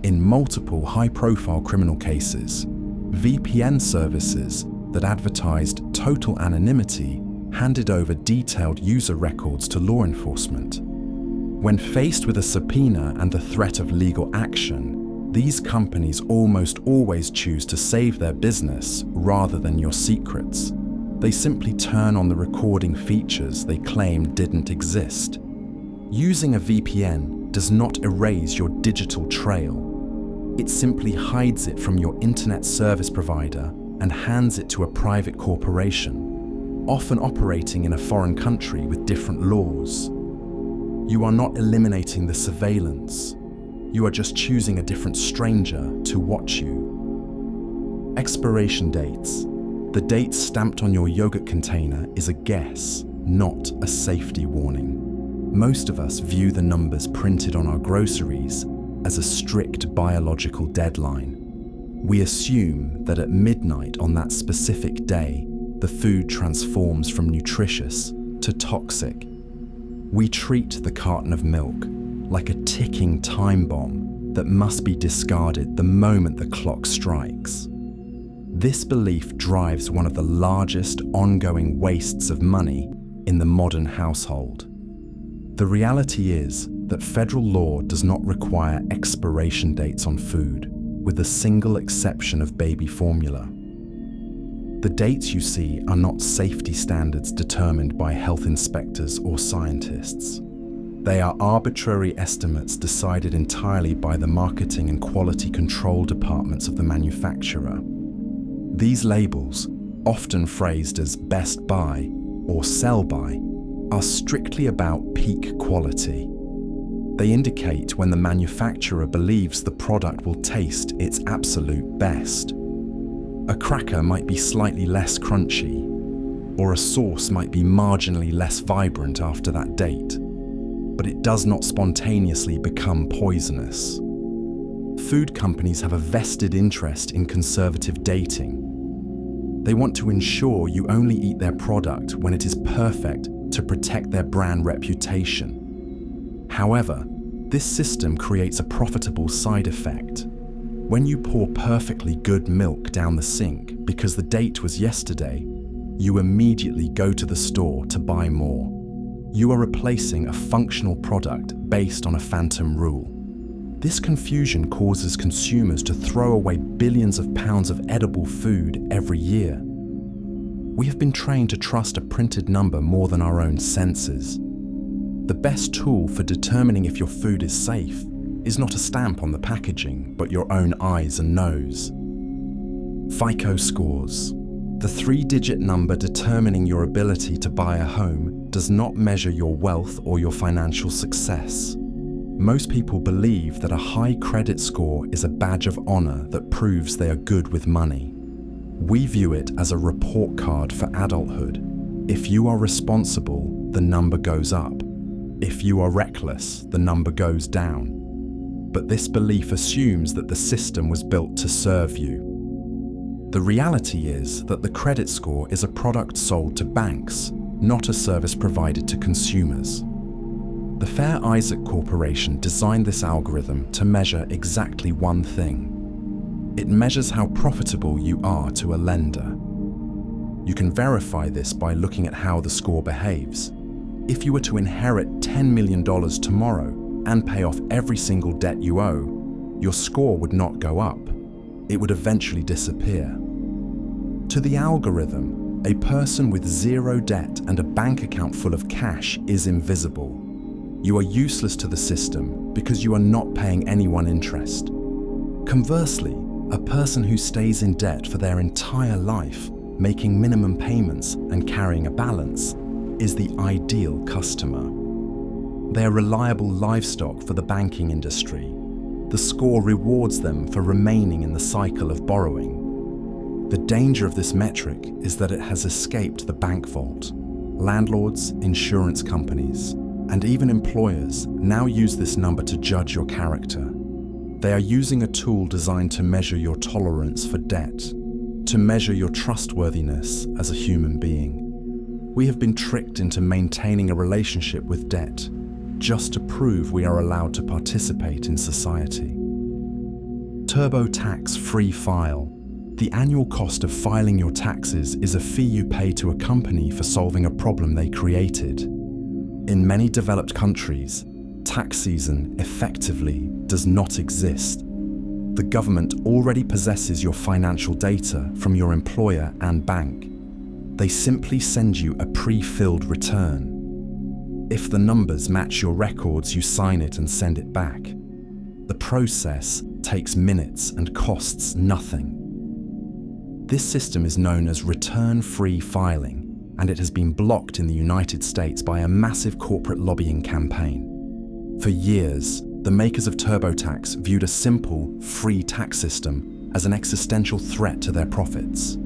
A: In multiple high-profile criminal cases, VPN services that advertised total anonymity handed over detailed user records to law enforcement. When faced with a subpoena and the threat of legal action, these companies almost always choose to save their business rather than your secrets. They simply turn on the recording features they claim didn't exist. Using a VPN does not erase your digital trail. It simply hides it from your internet service provider and hands it to a private corporation, often operating in a foreign country with different laws. You are not eliminating the surveillance. You are just choosing a different stranger to watch you. Expiration dates. The date stamped on your yogurt container is a guess, not a safety warning. Most of us view the numbers printed on our groceries as a strict biological deadline. We assume that at midnight on that specific day, the food transforms from nutritious to toxic. We treat the carton of milk like a ticking time bomb that must be discarded the moment the clock strikes. This belief drives one of the largest ongoing wastes of money in the modern household. The reality is that federal law does not require expiration dates on food, with the single exception of baby formula. The dates you see are not safety standards determined by health inspectors or scientists. They are arbitrary estimates decided entirely by the marketing and quality control departments of the manufacturer. These labels, often phrased as best by or sell by, are strictly about peak quality. They indicate when the manufacturer believes the product will taste its absolute best. A cracker might be slightly less crunchy, or a sauce might be marginally less vibrant after that date, but it does not spontaneously become poisonous. Food companies have a vested interest in conservative dating. They want to ensure you only eat their product when it is perfect to protect their brand reputation. However, this system creates a profitable side effect. When you pour perfectly good milk down the sink because the date was yesterday, you immediately go to the store to buy more. You are replacing a functional product based on a phantom rule. This confusion causes consumers to throw away billions of pounds of edible food every year. We have been trained to trust a printed number more than our own senses. The best tool for determining if your food is safe is not a stamp on the packaging, but your own eyes and nose. FICO scores. The 3-digit number determining your ability to buy a home does not measure your wealth or your financial success. Most people believe that a high credit score is a badge of honor that proves they are good with money. We view it as a report card for adulthood. If you are responsible, the number goes up. If you are reckless, the number goes down. But this belief assumes that the system was built to serve you. The reality is that the credit score is a product sold to banks, not a service provided to consumers. The Fair Isaac Corporation designed this algorithm to measure exactly one thing. It measures how profitable you are to a lender. You can verify this by looking at how the score behaves. If you were to inherit $10 million tomorrow and pay off every single debt you owe, your score would not go up. It would eventually disappear. To the algorithm, a person with zero debt and a bank account full of cash is invisible. You are useless to the system because you are not paying anyone interest. Conversely, a person who stays in debt for their entire life, making minimum payments and carrying a balance, is the ideal customer. They are reliable livestock for the banking industry. The score rewards them for remaining in the cycle of borrowing. The danger of this metric is that it has escaped the bank vault. Landlords, insurance companies, and even employers now use this number to judge your character. They are using a tool designed to measure your tolerance for debt, to measure your trustworthiness as a human being. We have been tricked into maintaining a relationship with debt just to prove we are allowed to participate in society. TurboTax Free File. The annual cost of filing your taxes is a fee you pay to a company for solving a problem they created. In many developed countries, tax season effectively does not exist. The government already possesses your financial data from your employer and bank. They simply send you a pre-filled return. If the numbers match your records, you sign it and send it back. The process takes minutes and costs nothing. This system is known as return-free filing, and it has been blocked in the United States by a massive corporate lobbying campaign. For years, the makers of TurboTax viewed a simple, free tax system as an existential threat to their profits.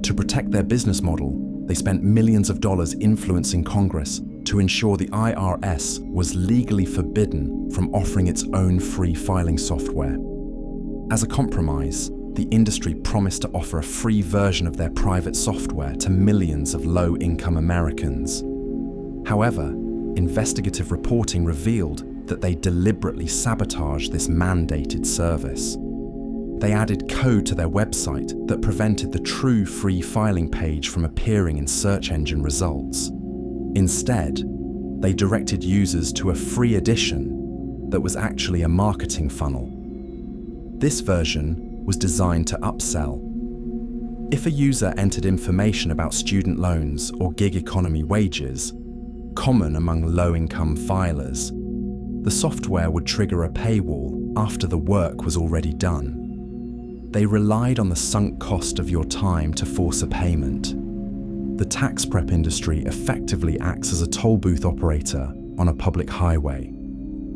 A: To protect their business model, they spent millions of dollars influencing Congress to ensure the IRS was legally forbidden from offering its own free filing software. As a compromise, the industry promised to offer a free version of their private software to millions of low-income Americans. However, investigative reporting revealed that they deliberately sabotaged this mandated service. They added code to their website that prevented the true free filing page from appearing in search engine results. Instead, they directed users to a free edition that was actually a marketing funnel. This version was designed to upsell. If a user entered information about student loans or gig economy wages, common among low-income filers, the software would trigger a paywall after the work was already done. They relied on the sunk cost of your time to force a payment. The tax prep industry effectively acts as a toll booth operator on a public highway.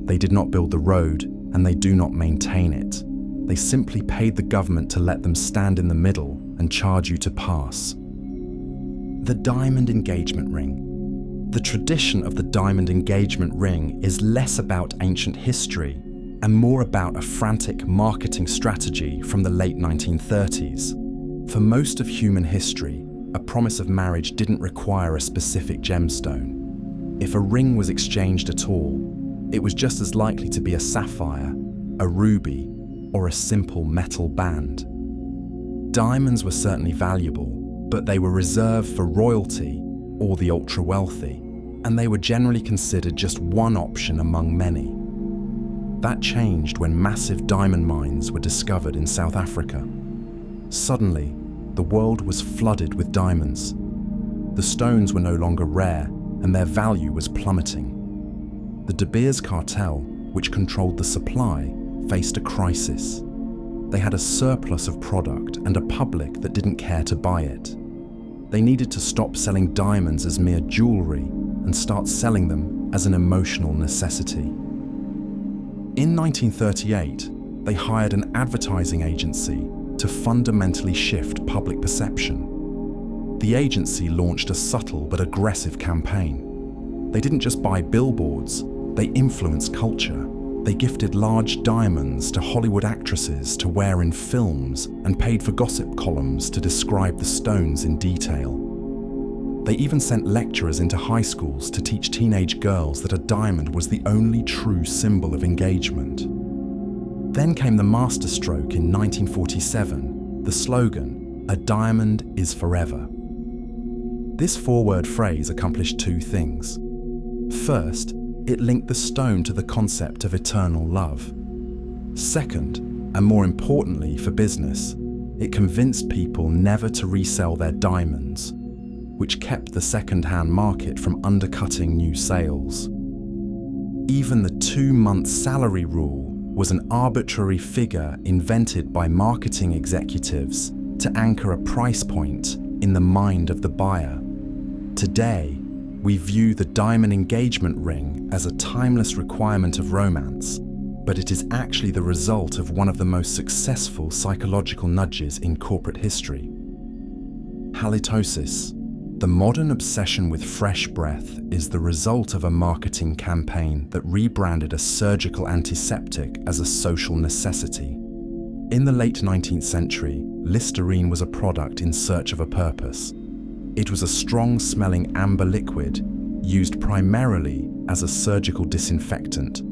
A: They did not build the road, and they do not maintain it. They simply paid the government to let them stand in the middle and charge you to pass. The diamond engagement ring. The tradition of the diamond engagement ring is less about ancient history and more about a frantic marketing strategy from the late 1930s. For most of human history, a promise of marriage didn't require a specific gemstone. If a ring was exchanged at all, it was just as likely to be a sapphire, a ruby, or a simple metal band. Diamonds were certainly valuable, but they were reserved for royalty or the ultra-wealthy, and they were generally considered just one option among many. That changed when massive diamond mines were discovered in South Africa. Suddenly, the world was flooded with diamonds. The stones were no longer rare, and their value was plummeting. The De Beers cartel, which controlled the supply, faced a crisis. They had a surplus of product and a public that didn't care to buy it. They needed to stop selling diamonds as mere jewelry and start selling them as an emotional necessity. In 1938, they hired an advertising agency to fundamentally shift public perception. the agency launched a subtle but aggressive campaign. They didn't just buy billboards, they influenced culture. They gifted large diamonds to Hollywood actresses to wear in films and paid for gossip columns to describe the stones in detail. They even sent lecturers into high schools to teach teenage girls that a diamond was the only true symbol of engagement. Then came the masterstroke in 1947, the slogan, "A diamond is forever." This four-word phrase accomplished two things. First, it linked the stone to the concept of eternal love. Second, and more importantly for business, it convinced people never to resell their diamonds, which kept the second-hand market from undercutting new sales. Even the 2-month salary rule was an arbitrary figure invented by marketing executives to anchor a price point in the mind of the buyer. Today, we view the diamond engagement ring as a timeless requirement of romance, but it is actually the result of one of the most successful psychological nudges in corporate history. Halitosis. The modern obsession with fresh breath is the result of a marketing campaign that rebranded a surgical antiseptic as a social necessity. In the late 19th century, Listerine was a product in search of a purpose. It was a strong-smelling amber liquid used primarily as a surgical disinfectant,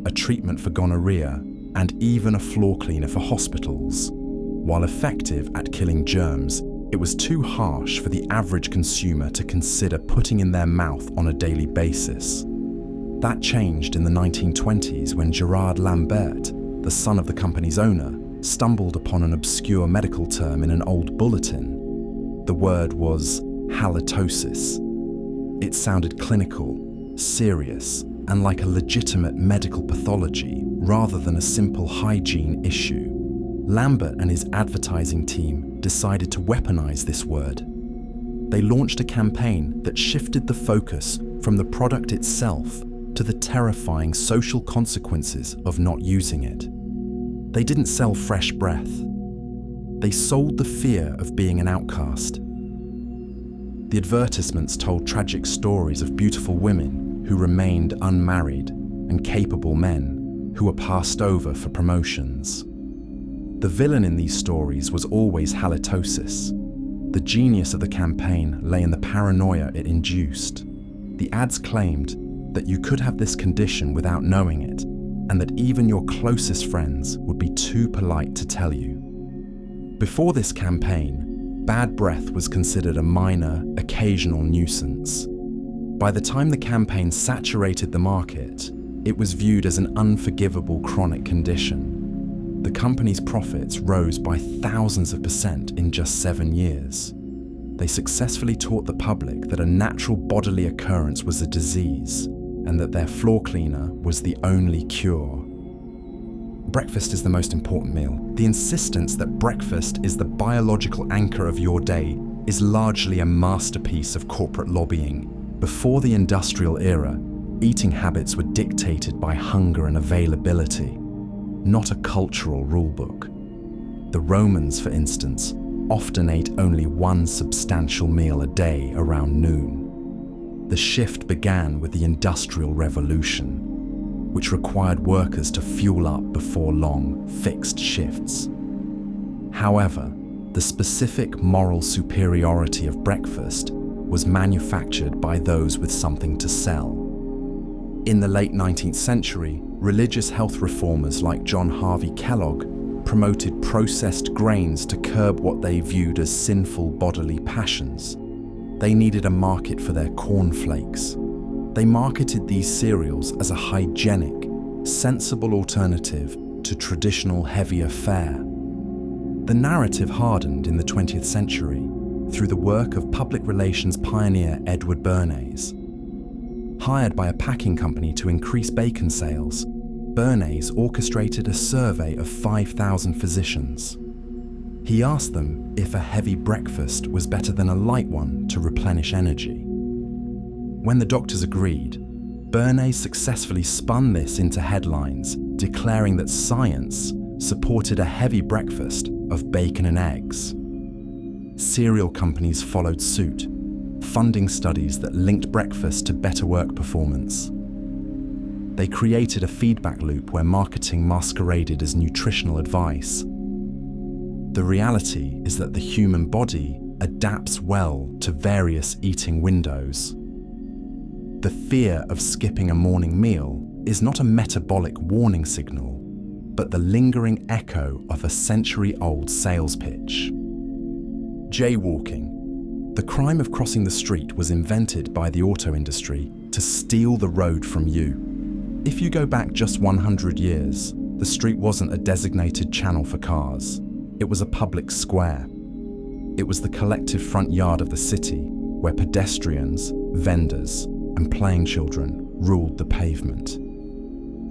A: a treatment for gonorrhea, and even a floor cleaner for hospitals. While effective at killing germs, it was too harsh for the average consumer to consider putting in their mouth on a daily basis. That changed in the 1920s when Gerard Lambert, the son of the company's owner, stumbled upon an obscure medical term in an old bulletin. The word was halitosis. It sounded clinical, serious, and like a legitimate medical pathology rather than a simple hygiene issue. Lambert and his advertising team decided to weaponize this word. They launched a campaign that shifted the focus from the product itself to the terrifying social consequences of not using it. They didn't sell fresh breath. They sold the fear of being an outcast. The advertisements told tragic stories of beautiful women who remained unmarried and capable men who were passed over for promotions. The villain in these stories was always halitosis. The genius of the campaign lay in the paranoia it induced. The ads claimed that you could have this condition without knowing it, and that even your closest friends would be too polite to tell you. Before this campaign, bad breath was considered a minor, occasional nuisance. By the time the campaign saturated the market, it was viewed as an unforgivable chronic condition. The company's profits rose by thousands of % in just 7 years. They successfully taught the public that a natural bodily occurrence was a disease, and that their floor cleaner was the only cure. Breakfast is the most important meal. The insistence that breakfast is the biological anchor of your day is largely a masterpiece of corporate lobbying. Before the industrial era, eating habits were dictated by hunger and availability, not a cultural rulebook. The Romans, for instance, often ate only one substantial meal a day around noon. The shift began with the Industrial Revolution, which required workers to fuel up before long, fixed shifts. However, the specific moral superiority of breakfast was manufactured by those with something to sell. In the late 19th century, religious health reformers like John Harvey Kellogg promoted processed grains to curb what they viewed as sinful bodily passions. They needed a market for their cornflakes. They marketed these cereals as a hygienic, sensible alternative to traditional heavier fare. The narrative hardened in the 20th century through the work of public relations pioneer Edward Bernays. Hired by a packing company to increase bacon sales, Bernays orchestrated a survey of 5,000 physicians. He asked them if a heavy breakfast was better than a light one to replenish energy. When the doctors agreed, Bernays successfully spun this into headlines, declaring that science supported a heavy breakfast of bacon and eggs. Cereal companies followed suit, funding studies that linked breakfast to better work performance. They created a feedback loop where marketing masqueraded as nutritional advice. The reality is that the human body adapts well to various eating windows. The fear of skipping a morning meal is not a metabolic warning signal, but the lingering echo of a century-old sales pitch. Jaywalking. The crime of crossing the street was invented by the auto industry to steal the road from you. If you go back just 100 years, the street wasn't a designated channel for cars. It was a public square. It was the collective front yard of the city, where pedestrians, vendors, and playing children ruled the pavement.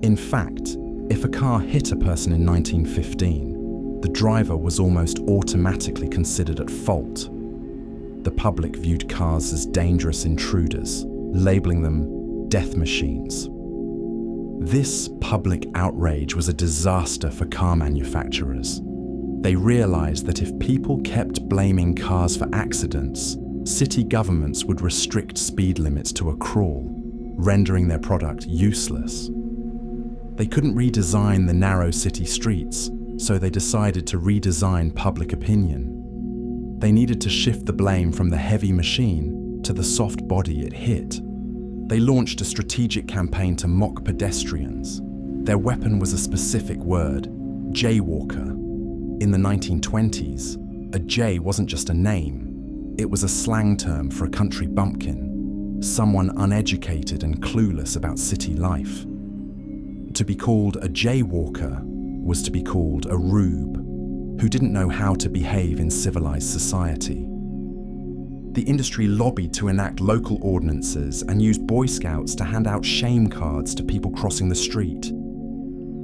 A: In fact, if a car hit a person in 1915, the driver was almost automatically considered at fault. The public viewed cars as dangerous intruders, labeling them death machines. This public outrage was a disaster for car manufacturers. They realized that if people kept blaming cars for accidents, city governments would restrict speed limits to a crawl, rendering their product useless. They couldn't redesign the narrow city streets, so they decided to redesign public opinion. They needed to shift the blame from the heavy machine to the soft body it hit. They launched a strategic campaign to mock pedestrians. Their weapon was a specific word, jaywalker. In the 1920s, a jay wasn't just a name. It was a slang term for a country bumpkin, someone uneducated and clueless about city life. To be called a jaywalker was to be called a rube, who didn't know how to behave in civilized society. The industry lobbied to enact local ordinances and used Boy Scouts to hand out shame cards to people crossing the street.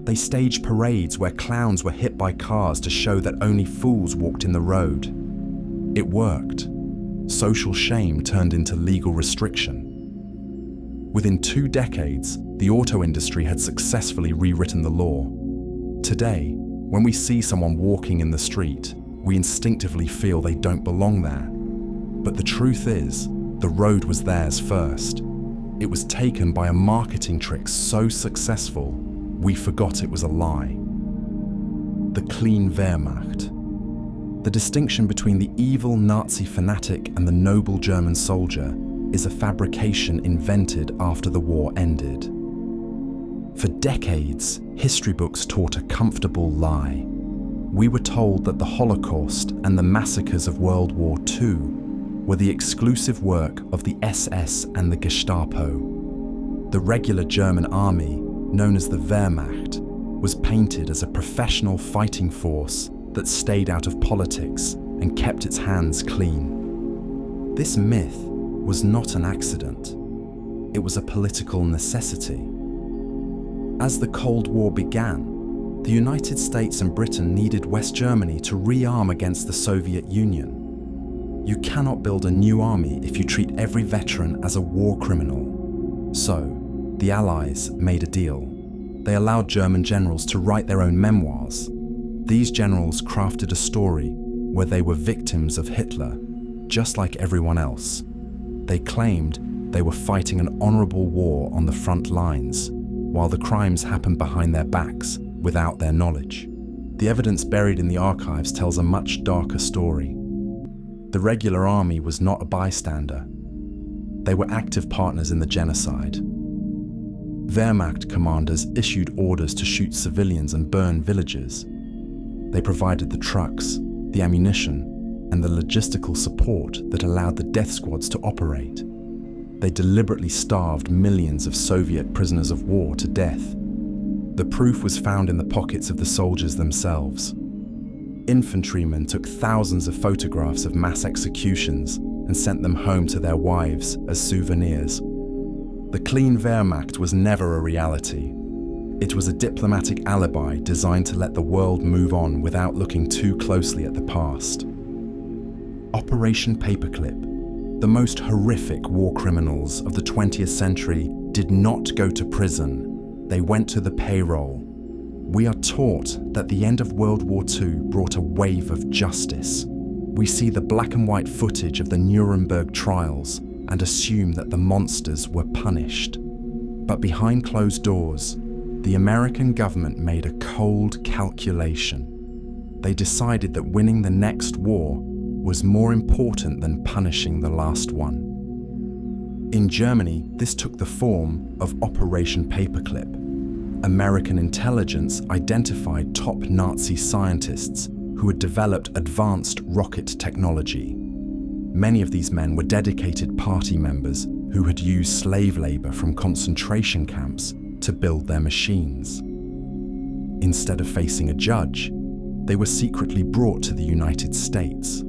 A: They staged parades where clowns were hit by cars to show that only fools walked in the road. It worked. Social shame turned into legal restriction. Within 2 decades, the auto industry had successfully rewritten the law. Today, when we see someone walking in the street, we instinctively feel they don't belong there. But the truth is, the road was theirs first. It was taken by a marketing trick so successful, we forgot it was a lie. The clean Wehrmacht. The distinction between the evil Nazi fanatic and the noble German soldier is a fabrication invented after the war ended. For decades, history books taught a comfortable lie. We were told that the Holocaust and the massacres of World War II were the exclusive work of the SS and the Gestapo. The regular German army, known as the Wehrmacht, was painted as a professional fighting force that stayed out of politics and kept its hands clean. This myth was not an accident. It was a political necessity. As the Cold War began, the United States and Britain needed West Germany to rearm against the Soviet Union. You cannot build a new army if you treat every veteran as a war criminal. So, the Allies made a deal. They allowed German generals to write their own memoirs. These generals crafted a story where they were victims of Hitler, just like everyone else. They claimed they were fighting an honorable war on the front lines, while the crimes happened behind their backs without their knowledge. The evidence buried in the archives tells a much darker story. The regular army was not a bystander. They were active partners in the genocide. Wehrmacht commanders issued orders to shoot civilians and burn villages. They provided the trucks, the ammunition, and the logistical support that allowed the death squads to operate. They deliberately starved millions of Soviet prisoners of war to death. The proof was found in the pockets of the soldiers themselves. Infantrymen took thousands of photographs of mass executions and sent them home to their wives as souvenirs. The clean Wehrmacht was never a reality. It was a diplomatic alibi designed to let the world move on without looking too closely at the past. Operation Paperclip. The most horrific war criminals of the 20th century did not go to prison. They went to the payroll. We are taught that the end of World War II brought a wave of justice. We see the black and white footage of the Nuremberg trials and assume that the monsters were punished. But behind closed doors, the American government made a cold calculation. They decided that winning the next war was more important than punishing the last one. In Germany, this took the form of Operation Paperclip. American intelligence identified top Nazi scientists who had developed advanced rocket technology. Many of these men were dedicated party members who had used slave labor from concentration camps to build their machines. Instead of facing a judge, they were secretly brought to the United States.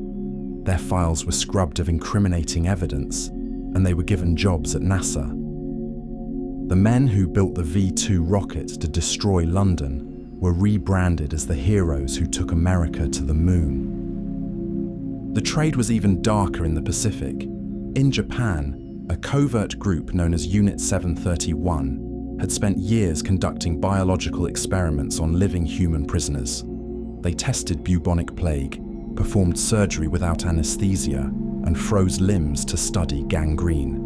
A: Their files were scrubbed of incriminating evidence, and they were given jobs at NASA. The men who built the V-2 rocket to destroy London were rebranded as the heroes who took America to the moon. The trade was even darker in the Pacific. In Japan, a covert group known as Unit 731 had spent years conducting biological experiments on living human prisoners. They tested bubonic plague, performed surgery without anesthesia, and froze limbs to study gangrene.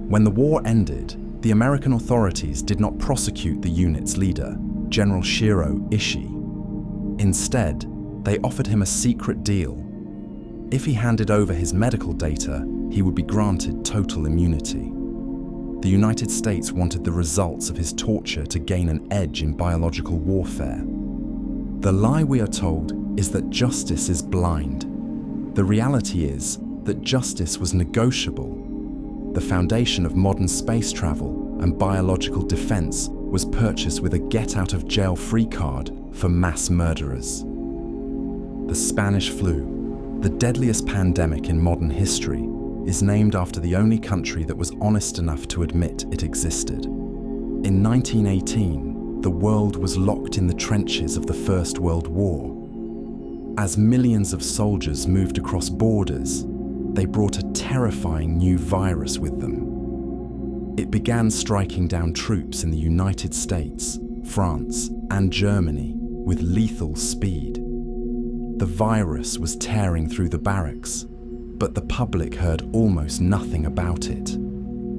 A: When the war ended, the American authorities did not prosecute the unit's leader, General Shiro Ishii. Instead, they offered him a secret deal. If he handed over his medical data, he would be granted total immunity. The United States wanted the results of his torture to gain an edge in biological warfare. The lie, we are told, is that justice is blind. The reality is that justice was negotiable. The foundation of modern space travel and biological defense was purchased with a get-out-of-jail-free card for mass murderers. The Spanish flu, the deadliest pandemic in modern history, is named after the only country that was honest enough to admit it existed. In 1918, the world was locked in the trenches of the First World War. As millions of soldiers moved across borders, they brought a terrifying new virus with them. It began striking down troops in the United States, France, and Germany with lethal speed. The virus was tearing through the barracks, but the public heard almost nothing about it.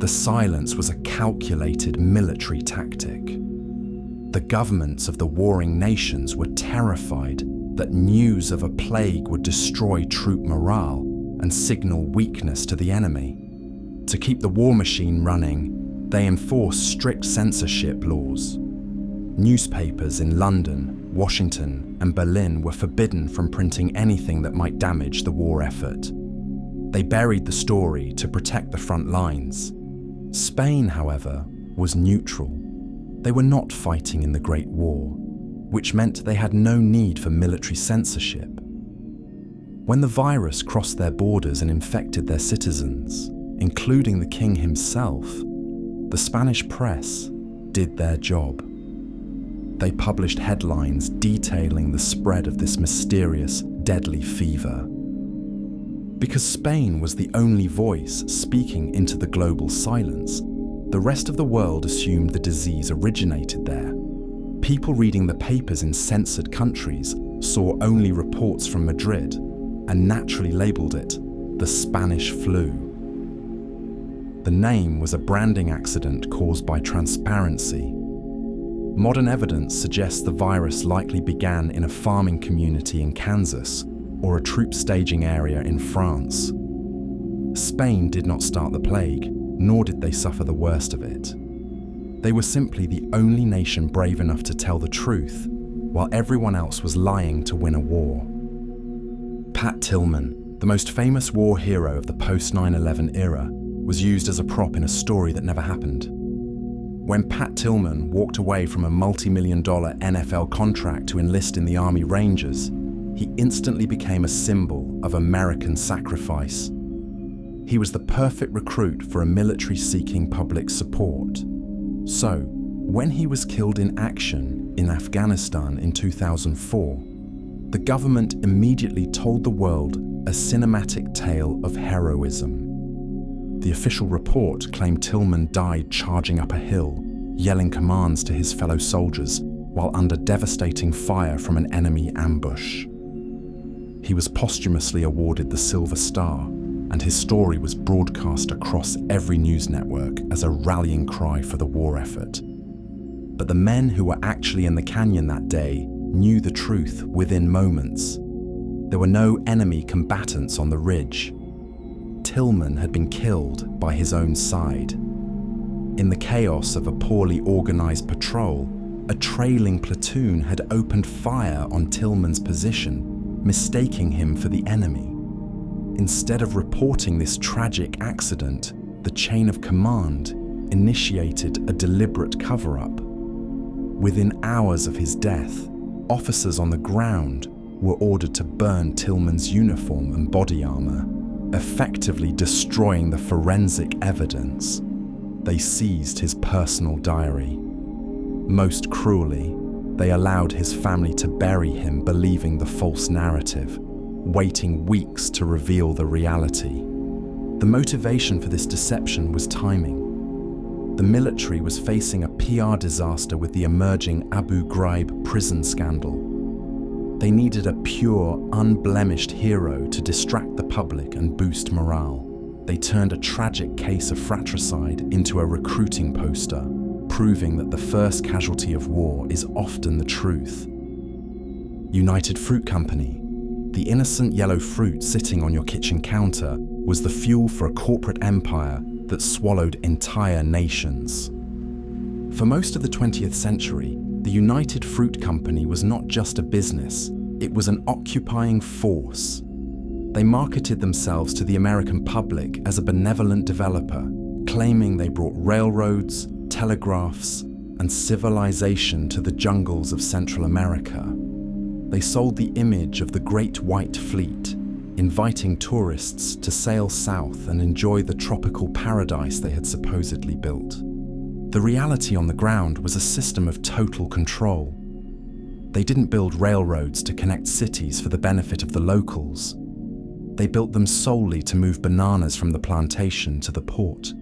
A: The silence was a calculated military tactic. The governments of the warring nations were terrified that news of a plague would destroy troop morale and signal weakness to the enemy. To keep the war machine running, they enforced strict censorship laws. Newspapers in London, Washington, and Berlin were forbidden from printing anything that might damage the war effort. They buried the story to protect the front lines. Spain, however, was neutral. They were not fighting in the Great War, which meant they had no need for military censorship. When the virus crossed their borders and infected their citizens, including the king himself, the Spanish press did their job. They published headlines detailing the spread of this mysterious, deadly fever. Because Spain was the only voice speaking into the global silence, the rest of the world assumed the disease originated there. People reading the papers in censored countries saw only reports from Madrid and naturally labeled it the Spanish flu. The name was a branding accident caused by transparency. Modern evidence suggests the virus likely began in a farming community in Kansas or a troop staging area in France. Spain did not start the plague, nor did they suffer the worst of it. They were simply the only nation brave enough to tell the truth, while everyone else was lying to win a war. Pat Tillman, the most famous war hero of the post-9/11 era, was used as a prop in a story that never happened. When Pat Tillman walked away from a multi-million-dollar NFL contract to enlist in the Army Rangers, he instantly became a symbol of American sacrifice. He was the perfect recruit for a military seeking public support. So, when he was killed in action in Afghanistan in 2004, the government immediately told the world a cinematic tale of heroism. The official report claimed Tillman died charging up a hill, yelling commands to his fellow soldiers while under devastating fire from an enemy ambush. He was posthumously awarded the Silver Star, and his story was broadcast across every news network as a rallying cry for the war effort. But the men who were actually in the canyon that day knew the truth within moments. There were no enemy combatants on the ridge. Tillman had been killed by his own side. In the chaos of a poorly organized patrol, a trailing platoon had opened fire on Tillman's position, mistaking him for the enemy. Instead of reporting this tragic accident, the chain of command initiated a deliberate cover-up. Within hours of his death, officers on the ground were ordered to burn Tillman's uniform and body armor, effectively destroying the forensic evidence. They seized his personal diary. Most cruelly, they allowed his family to bury him believing the false narrative, waiting weeks to reveal the reality. The motivation for this deception was timing. The military was facing a PR disaster with the emerging Abu Ghraib prison scandal. They needed a pure, unblemished hero to distract the public and boost morale. They turned a tragic case of fratricide into a recruiting poster, proving that the first casualty of war is often the truth. United Fruit Company. The innocent yellow fruit sitting on your kitchen counter was the fuel for a corporate empire that swallowed entire nations. For most of the 20th century, the United Fruit Company was not just a business, it was an occupying force. They marketed themselves to the American public as a benevolent developer, claiming they brought railroads, telegraphs, and civilization to the jungles of Central America. They sold the image of the Great White Fleet, inviting tourists to sail south and enjoy the tropical paradise they had supposedly built. The reality on the ground was a system of total control. They didn't build railroads to connect cities for the benefit of the locals. They built them solely to move bananas from the plantation to the port.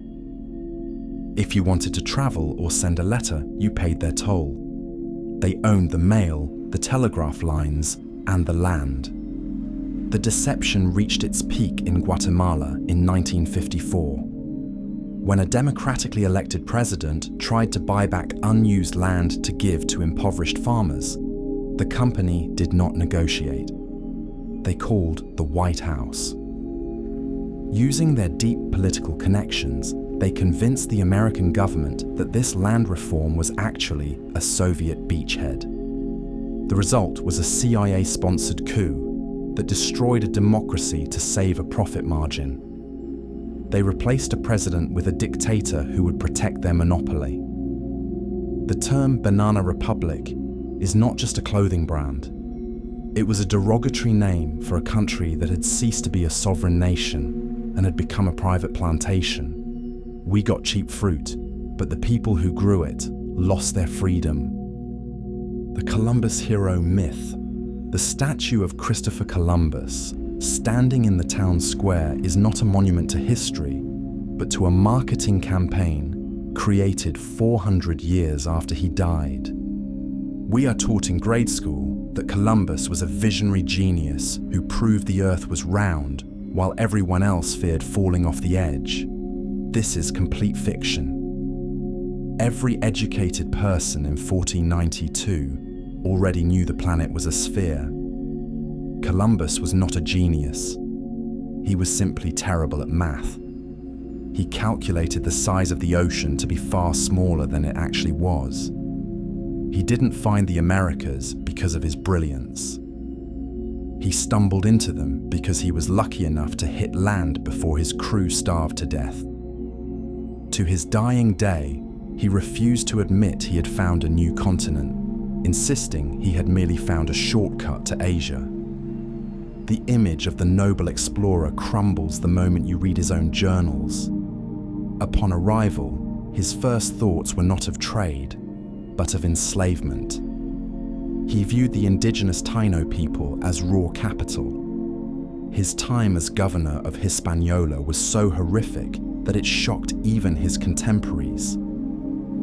A: If you wanted to travel or send a letter, you paid their toll. They owned the mail, the telegraph lines, and the land. The deception reached its peak in Guatemala in 1954. When a democratically elected president tried to buy back unused land to give to impoverished farmers, the company did not negotiate. They called the White House. Using their deep political connections, they convinced the American government that this land reform was actually a Soviet beachhead. The result was a CIA-sponsored coup that destroyed a democracy to save a profit margin. They replaced a president with a dictator who would protect their monopoly. The term Banana Republic is not just a clothing brand. It was a derogatory name for a country that had ceased to be a sovereign nation and had become a private plantation. We got cheap fruit, but the people who grew it lost their freedom. The Columbus hero myth. The statue of Christopher Columbus standing in the town square is not a monument to history, but to a marketing campaign created 400 years after he died. We are taught in grade school that Columbus was a visionary genius who proved the earth was round while everyone else feared falling off the edge. This is complete fiction. Every educated person in 1492 already knew the planet was a sphere. Columbus was not a genius. He was simply terrible at math. He calculated the size of the ocean to be far smaller than it actually was. He didn't find the Americas because of his brilliance. He stumbled into them because he was lucky enough to hit land before his crew starved to death. To his dying day, he refused to admit he had found a new continent, insisting he had merely found a shortcut to Asia. The image of the noble explorer crumbles the moment you read his own journals. Upon arrival, his first thoughts were not of trade, but of enslavement. He viewed the indigenous Taino people as raw capital. His time as governor of Hispaniola was so horrific that it shocked even his contemporaries.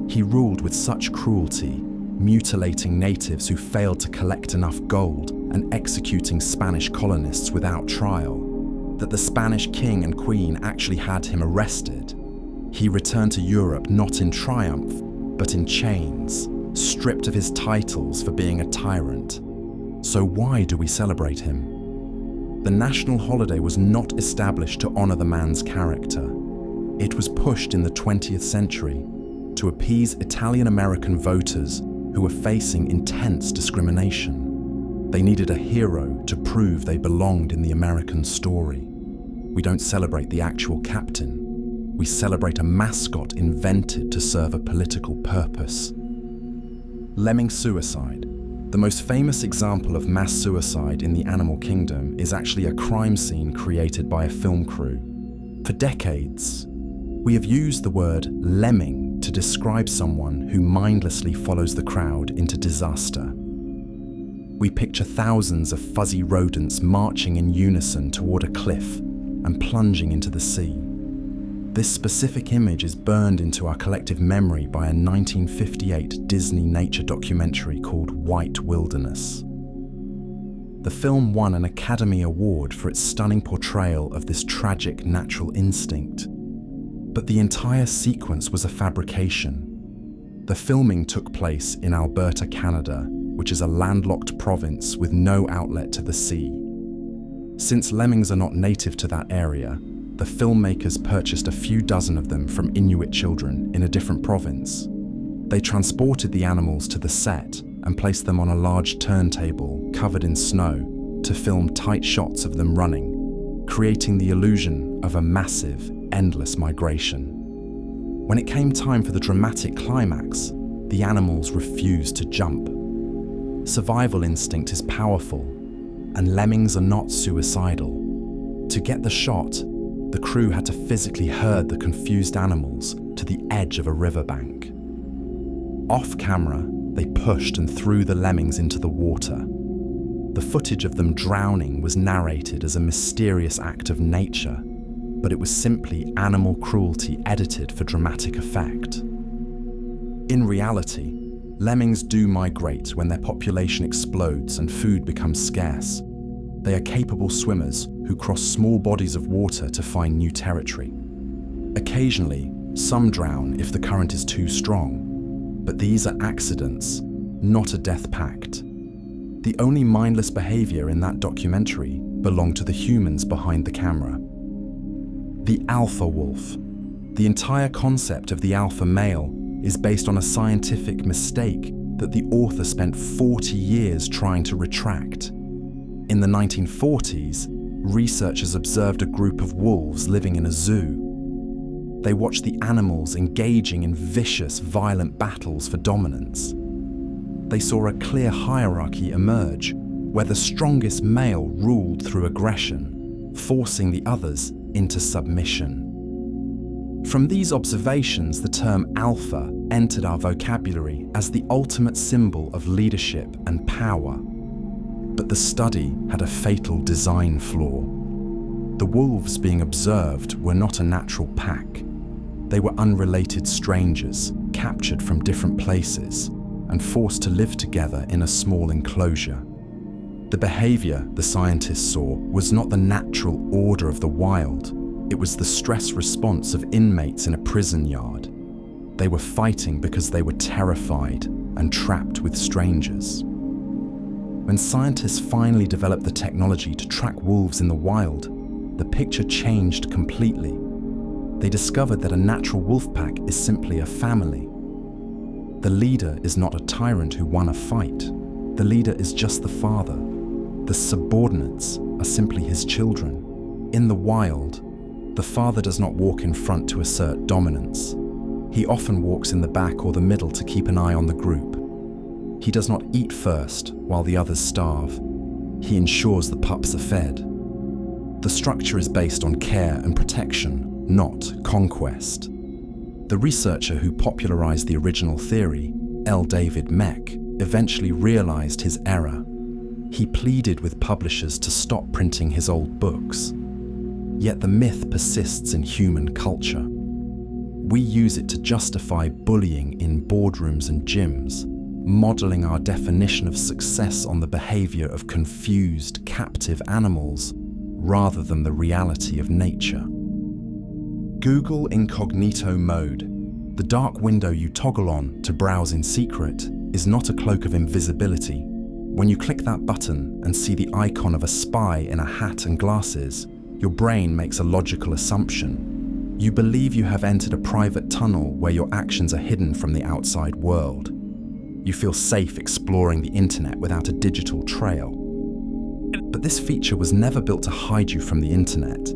A: He ruled with such cruelty, mutilating natives who failed to collect enough gold and executing Spanish colonists without trial, that the Spanish king and queen actually had him arrested, he returned to Europe not in triumph, but in chains, stripped of his titles for being a tyrant. So why do we celebrate him? The national holiday was not established to honor the man's character. It was pushed in the 20th century to appease Italian-American voters who were facing intense discrimination. They needed a hero to prove they belonged in the American story. We don't celebrate the actual captain. We celebrate a mascot invented to serve a political purpose. Lemming suicide. The most famous example of mass suicide in the animal kingdom is actually a crime scene created by a film crew. For decades, we have used the word lemming to describe someone who mindlessly follows the crowd into disaster. We picture thousands of fuzzy rodents marching in unison toward a cliff and plunging into the sea. This specific image is burned into our collective memory by a 1958 Disney nature documentary called White Wilderness. The film won an Academy Award for its stunning portrayal of this tragic natural instinct. But the entire sequence was a fabrication. The filming took place in Alberta, Canada, which is a landlocked province with no outlet to the sea. Since lemmings are not native to that area, the filmmakers purchased a few dozen of them from Inuit children in a different province. They transported the animals to the set and placed them on a large turntable covered in snow to film tight shots of them running, creating the illusion of a massive, endless migration. When it came time for the dramatic climax, the animals refused to jump. Survival instinct is powerful, and lemmings are not suicidal. To get the shot, the crew had to physically herd the confused animals to the edge of a riverbank. Off camera, they pushed and threw the lemmings into the water. The footage of them drowning was narrated as a mysterious act of nature, but it was simply animal cruelty edited for dramatic effect. In reality, lemmings do migrate when their population explodes and food becomes scarce. They are capable swimmers who cross small bodies of water to find new territory. Occasionally, some drown if the current is too strong, but these are accidents, not a death pact. The only mindless behavior in that documentary belonged to the humans behind the camera. The alpha wolf. The entire concept of the alpha male is based on a scientific mistake that the author spent 40 years trying to retract. In the 1940s, researchers observed a group of wolves living in a zoo. They watched the animals engaging in vicious, violent battles for dominance. They saw a clear hierarchy emerge, where the strongest male ruled through aggression, forcing the others into submission. From these observations, the term alpha entered our vocabulary as the ultimate symbol of leadership and power. But the study had a fatal design flaw. The wolves being observed were not a natural pack. They were unrelated strangers, captured from different places, and forced to live together in a small enclosure. The behavior the scientists saw was not the natural order of the wild. It was the stress response of inmates in a prison yard. They were fighting because they were terrified and trapped with strangers. When scientists finally developed the technology to track wolves in the wild, the picture changed completely. They discovered that a natural wolf pack is simply a family. The leader is not a tyrant who won a fight. The leader is just the father. The subordinates are simply his children. In the wild, the father does not walk in front to assert dominance. He often walks in the back or the middle to keep an eye on the group. He does not eat first while the others starve. He ensures the pups are fed. The structure is based on care and protection, not conquest. The researcher who popularized the original theory, L. David Mech, eventually realized his error. He pleaded with publishers to stop printing his old books. Yet the myth persists in human culture. We use it to justify bullying in boardrooms and gyms, modeling our definition of success on the behavior of confused, captive animals rather than the reality of nature. Google Incognito Mode, the dark window you toggle on to browse in secret, is not a cloak of invisibility. When you click that button and see the icon of a spy in a hat and glasses, your brain makes a logical assumption. You believe you have entered a private tunnel where your actions are hidden from the outside world. You feel safe exploring the internet without a digital trail. But this feature was never built to hide you from the internet.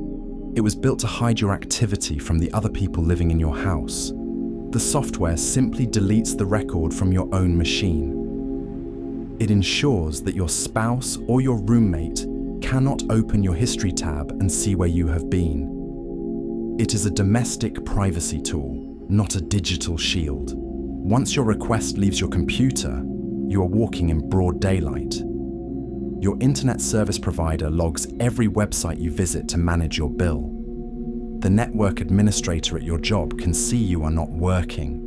A: It was built to hide your activity from the other people living in your house. The software simply deletes the record from your own machine. It ensures that your spouse or your roommate cannot open your history tab and see where you have been. It is a domestic privacy tool, not a digital shield. Once your request leaves your computer, you are walking in broad daylight. Your internet service provider logs every website you visit to manage your bill. The network administrator at your job can see you are not working.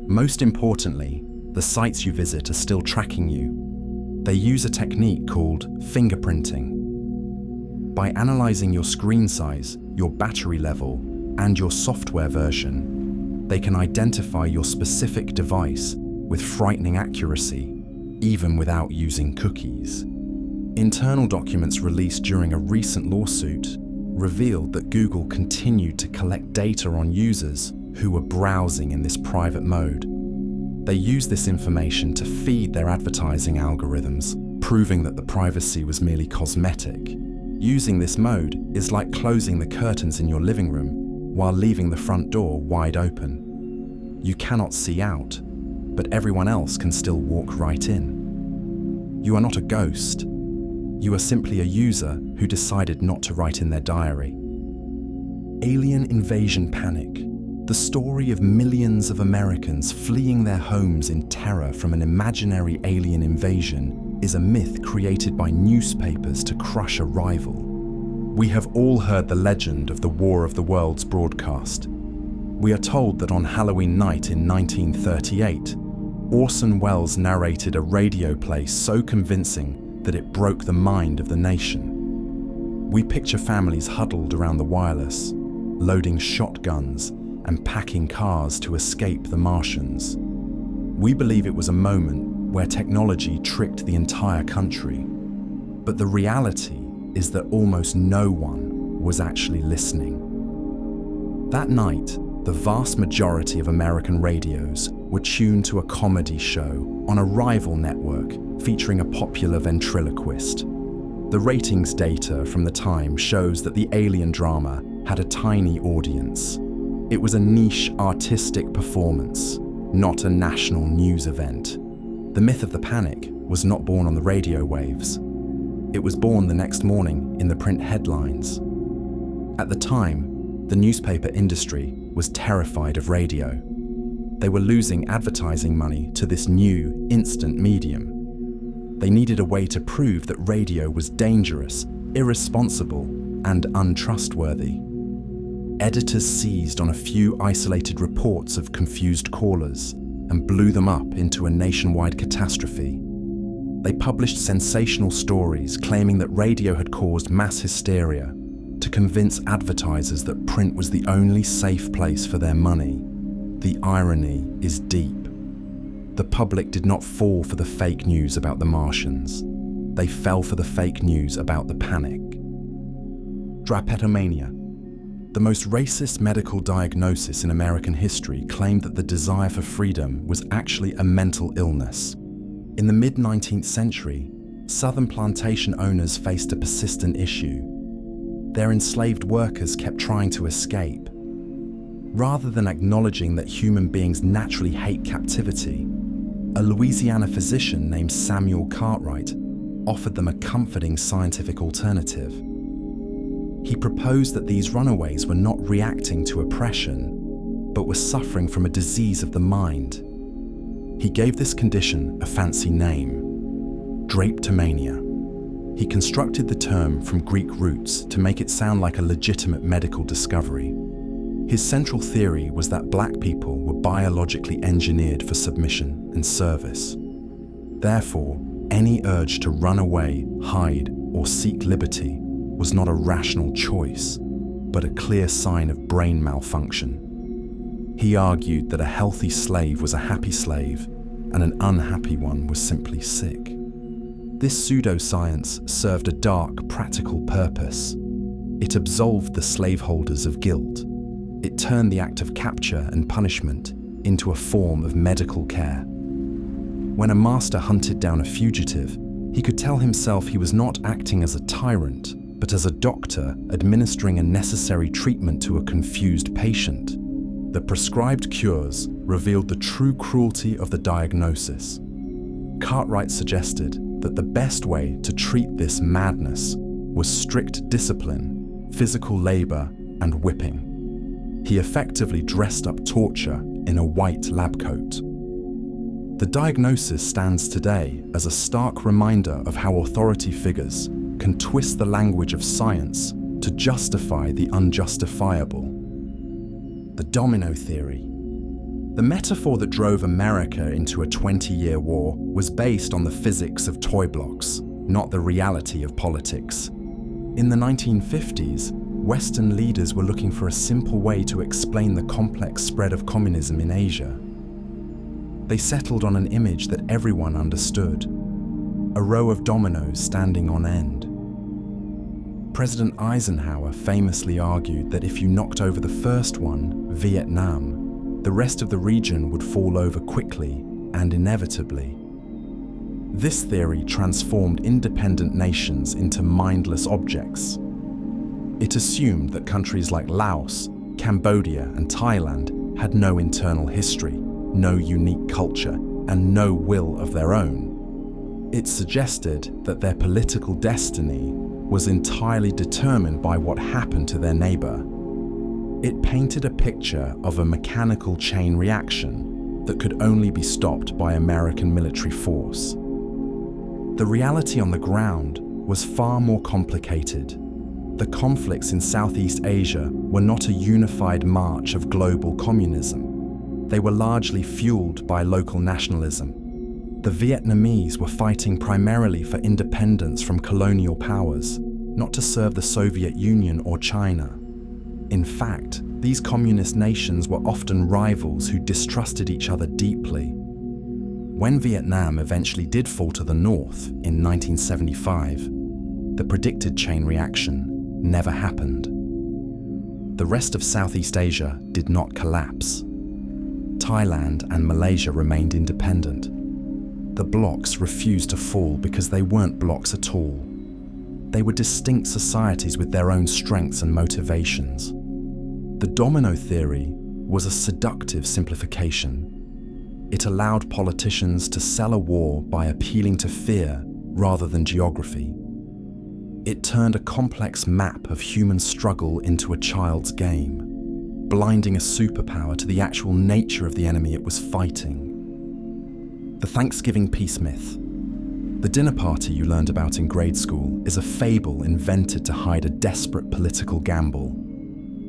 A: Most importantly, the sites you visit are still tracking you. They use a technique called fingerprinting. By analyzing your screen size, your battery level, and your software version, they can identify your specific device with frightening accuracy, even without using cookies. Internal documents released during a recent lawsuit revealed that Google continued to collect data on users who were browsing in this private mode. They used this information to feed their advertising algorithms, proving that the privacy was merely cosmetic. Using this mode is like closing the curtains in your living room while leaving the front door wide open. You cannot see out, but everyone else can still walk right in. You are not a ghost. You are simply a user who decided not to write in their diary. Alien invasion panic, the story of millions of Americans fleeing their homes in terror from an imaginary alien invasion, is a myth created by newspapers to crush a rival. We have all heard the legend of the War of the Worlds broadcast. We are told that on Halloween night in 1938, Orson Welles narrated a radio play so convincing that it broke the mind of the nation. We picture families huddled around the wireless, loading shotguns and packing cars to escape the Martians. We believe it was a moment where technology tricked the entire country. But the reality is that almost no one was actually listening. That night, the vast majority of American radios were tuned to a comedy show on a rival network featuring a popular ventriloquist. The ratings data from the time shows that the alien drama had a tiny audience. It was a niche artistic performance, not a national news event. The myth of the panic was not born on the radio waves. It was born the next morning in the print headlines. At the time, the newspaper industry was terrified of radio. They were losing advertising money to this new, instant medium. They needed a way to prove that radio was dangerous, irresponsible, and untrustworthy. Editors seized on a few isolated reports of confused callers and blew them up into a nationwide catastrophe. They published sensational stories claiming that radio had caused mass hysteria to convince advertisers that print was the only safe place for their money. The irony is deep. The public did not fall for the fake news about the Martians. They fell for the fake news about the panic. Drapetomania. The most racist medical diagnosis in American history claimed that the desire for freedom was actually a mental illness. In the mid-19th century, Southern plantation owners faced a persistent issue. Their enslaved workers kept trying to escape. Rather than acknowledging that human beings naturally hate captivity, a Louisiana physician named Samuel Cartwright offered them a comforting scientific alternative. He proposed that these runaways were not reacting to oppression, but were suffering from a disease of the mind. He gave this condition a fancy name, drapetomania. He constructed the term from Greek roots to make it sound like a legitimate medical discovery. His central theory was that black people were biologically engineered for submission and service. Therefore, any urge to run away, hide, or seek liberty was not a rational choice, but a clear sign of brain malfunction. He argued that a healthy slave was a happy slave, and an unhappy one was simply sick. This pseudoscience served a dark, practical purpose. It absolved the slaveholders of guilt. It turned the act of capture and punishment into a form of medical care. When a master hunted down a fugitive, he could tell himself he was not acting as a tyrant, but as a doctor administering a necessary treatment to a confused patient. The prescribed cures revealed the true cruelty of the diagnosis. Cartwright suggested that the best way to treat this madness was strict discipline, physical labor, and whipping. He effectively dressed up torture in a white lab coat. The diagnosis stands today as a stark reminder of how authority figures can twist the language of science to justify the unjustifiable. The domino theory. The metaphor that drove America into a 20-year war was based on the physics of toy blocks, not the reality of politics. In the 1950s, Western leaders were looking for a simple way to explain the complex spread of communism in Asia. They settled on an image that everyone understood: a row of dominoes standing on end. President Eisenhower famously argued that if you knocked over the first one, Vietnam, the rest of the region would fall over quickly and inevitably. This theory transformed independent nations into mindless objects. It assumed that countries like Laos, Cambodia, and Thailand had no internal history, no unique culture, and no will of their own. It suggested that their political destiny was entirely determined by what happened to their neighbor. It painted a picture of a mechanical chain reaction that could only be stopped by American military force. The reality on the ground was far more complicated. The conflicts in Southeast Asia were not a unified march of global communism. They were largely fueled by local nationalism. The Vietnamese were fighting primarily for independence from colonial powers, not to serve the Soviet Union or China. In fact, these communist nations were often rivals who distrusted each other deeply. When Vietnam eventually did fall to the north in 1975, the predicted chain reaction never happened. The rest of Southeast Asia did not collapse. Thailand and Malaysia remained independent. The blocs refused to fall because they weren't blocs at all. They were distinct societies with their own strengths and motivations. The domino theory was a seductive simplification. It allowed politicians to sell a war by appealing to fear rather than geography. It turned a complex map of human struggle into a child's game, blinding a superpower to the actual nature of the enemy it was fighting. The Thanksgiving peace myth. The dinner party you learned about in grade school is a fable invented to hide a desperate political gamble.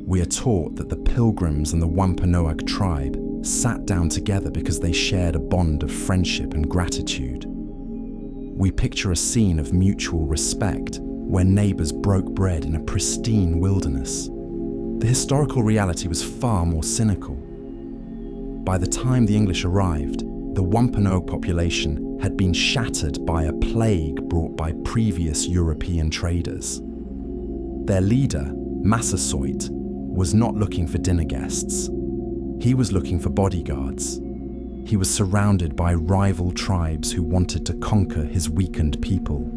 A: We are taught that the Pilgrims and the Wampanoag tribe sat down together because they shared a bond of friendship and gratitude. We picture a scene of mutual respect where neighbors broke bread in a pristine wilderness. The historical reality was far more cynical. By the time the English arrived, the Wampanoag population had been shattered by a plague brought by previous European traders. Their leader, Massasoit, was not looking for dinner guests. He was looking for bodyguards. He was surrounded by rival tribes who wanted to conquer his weakened people.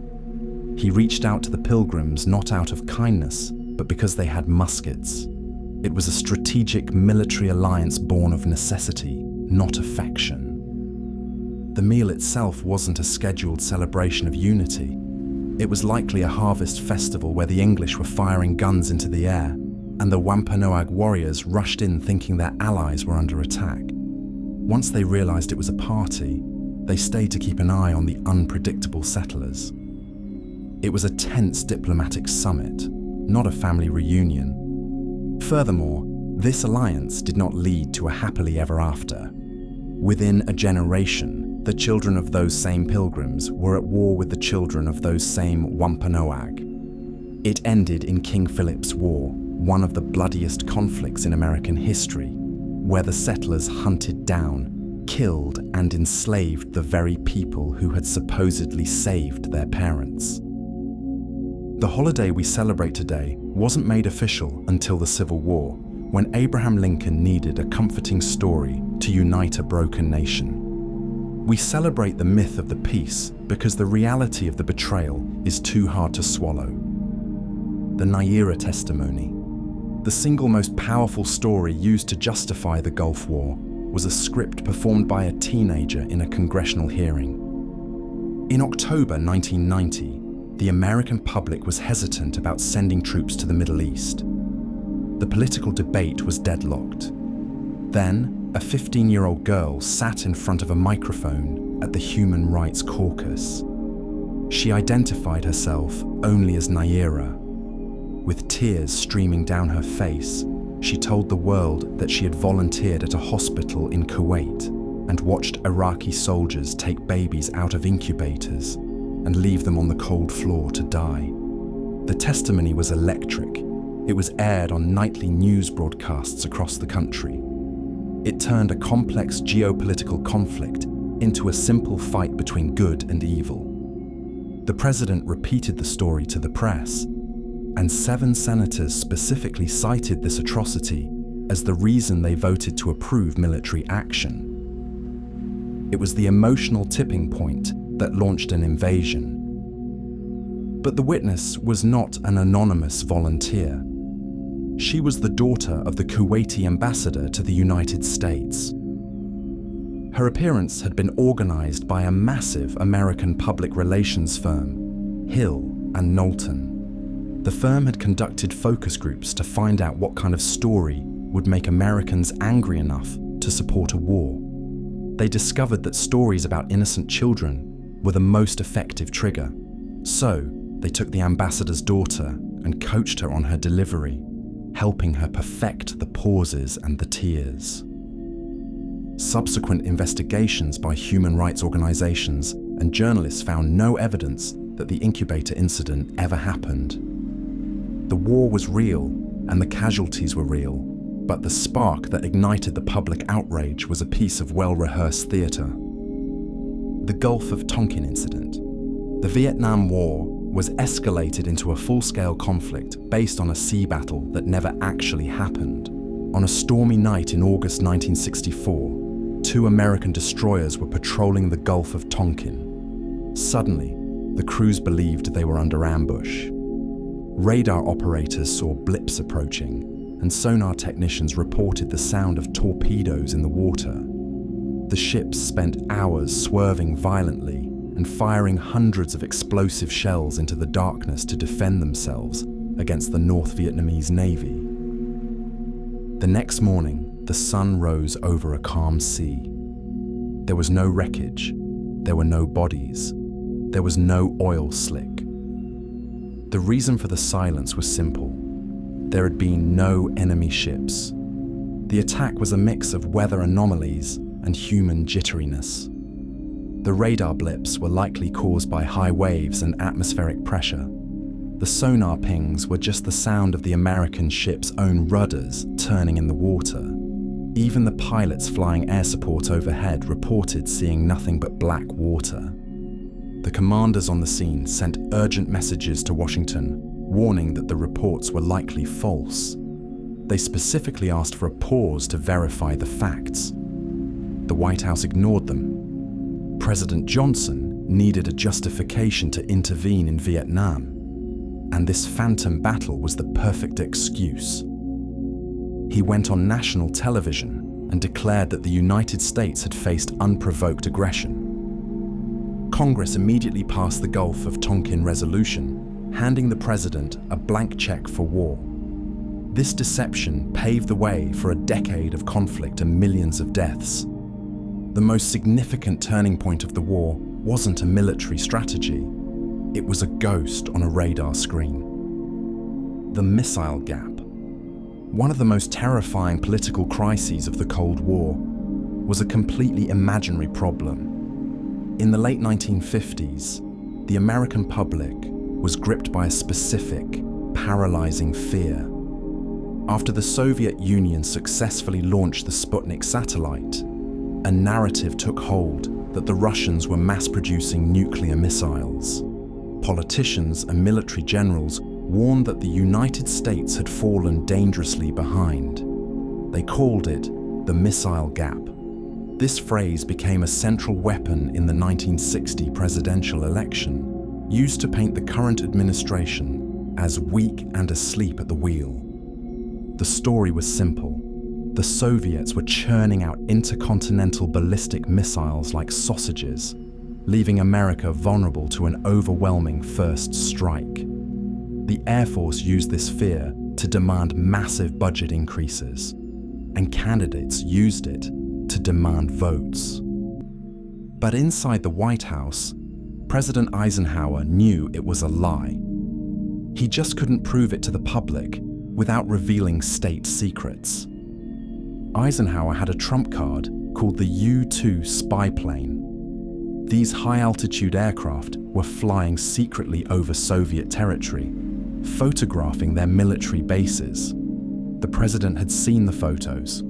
A: He reached out to the Pilgrims not out of kindness, but because they had muskets. It was a strategic military alliance born of necessity, not affection. The meal itself wasn't a scheduled celebration of unity. It was likely a harvest festival where the English were firing guns into the air, and the Wampanoag warriors rushed in thinking their allies were under attack. Once they realized it was a party, they stayed to keep an eye on the unpredictable settlers. It was a tense diplomatic summit, not a family reunion. Furthermore, this alliance did not lead to a happily ever after. Within a generation, The children of those same pilgrims were at war with the children of those same Wampanoag. It ended in King Philip's War, one of the bloodiest conflicts in American history, where the settlers hunted down, killed, and enslaved the very people who had supposedly saved their parents. The holiday we celebrate today wasn't made official until the Civil War, when Abraham Lincoln needed a comforting story to unite a broken nation. We celebrate the myth of the peace because the reality of the betrayal is too hard to swallow. The Naira testimony. The single most powerful story used to justify the Gulf War was a script performed by a teenager in a congressional hearing. In October 1990, the American public was hesitant about sending troops to the Middle East. The political debate was deadlocked. Then, a 15-year-old girl sat in front of a microphone at the Human Rights Caucus. She identified herself only as Naira. With tears streaming down her face, she told the world that she had volunteered at a hospital in Kuwait and watched Iraqi soldiers take babies out of incubators and leave them on the cold floor to die. The testimony was electric. It was aired on nightly news broadcasts across the country. It turned a complex geopolitical conflict into a simple fight between good and evil. The president repeated the story to the press, and 7 senators specifically cited this atrocity as the reason they voted to approve military action. It was the emotional tipping point that launched an invasion. But the witness was not an anonymous volunteer. She was the daughter of the Kuwaiti ambassador to the United States. Her appearance had been organized by a massive American public relations firm, Hill and Knowlton. The firm had conducted focus groups to find out what kind of story would make Americans angry enough to support a war. They discovered that stories about innocent children were the most effective trigger. So, they took the ambassador's daughter and coached her on her delivery, helping her perfect the pauses and the tears. Subsequent investigations by human rights organizations and journalists found no evidence that the incubator incident ever happened. The war was real and the casualties were real, but the spark that ignited the public outrage was a piece of well-rehearsed theater. The Gulf of Tonkin incident. The Vietnam War was escalated into a full-scale conflict based on a sea battle that never actually happened. On a stormy night in August 1964, 2 American destroyers were patrolling the Gulf of Tonkin. Suddenly, the crews believed they were under ambush. Radar operators saw blips approaching, and sonar technicians reported the sound of torpedoes in the water. The ships spent hours swerving violently and firing hundreds of explosive shells into the darkness to defend themselves against the North Vietnamese Navy. The next morning, the sun rose over a calm sea. There was no wreckage, there were no bodies, there was no oil slick. The reason for the silence was simple. There had been no enemy ships. The attack was a mix of weather anomalies and human jitteriness. The radar blips were likely caused by high waves and atmospheric pressure. The sonar pings were just the sound of the American ship's own rudders turning in the water. Even the pilots flying air support overhead reported seeing nothing but black water. The commanders on the scene sent urgent messages to Washington, warning that the reports were likely false. They specifically asked for a pause to verify the facts. The White House ignored them. President Johnson needed a justification to intervene in Vietnam, and this phantom battle was the perfect excuse. He went on national television and declared that the United States had faced unprovoked aggression. Congress immediately passed the Gulf of Tonkin resolution, handing the president a blank check for war. This deception paved the way for a decade of conflict and millions of deaths. The most significant turning point of the war wasn't a military strategy. It was a ghost on a radar screen. The missile gap. One of the most terrifying political crises of the Cold War was a completely imaginary problem. In the late 1950s, the American public was gripped by a specific, paralyzing fear. After the Soviet Union successfully launched the Sputnik satellite, a narrative took hold that the Russians were mass-producing nuclear missiles. Politicians and military generals warned that the United States had fallen dangerously behind. They called it the missile gap. This phrase became a central weapon in the 1960 presidential election, used to paint the current administration as weak and asleep at the wheel. The story was simple. The Soviets were churning out intercontinental ballistic missiles like sausages, leaving America vulnerable to an overwhelming first strike. The Air Force used this fear to demand massive budget increases, and candidates used it to demand votes. But inside the White House, President Eisenhower knew it was a lie. He just couldn't prove it to the public without revealing state secrets. Eisenhower had a trump card called the U-2 spy plane. These high-altitude aircraft were flying secretly over Soviet territory, photographing their military bases. The president had seen the photos.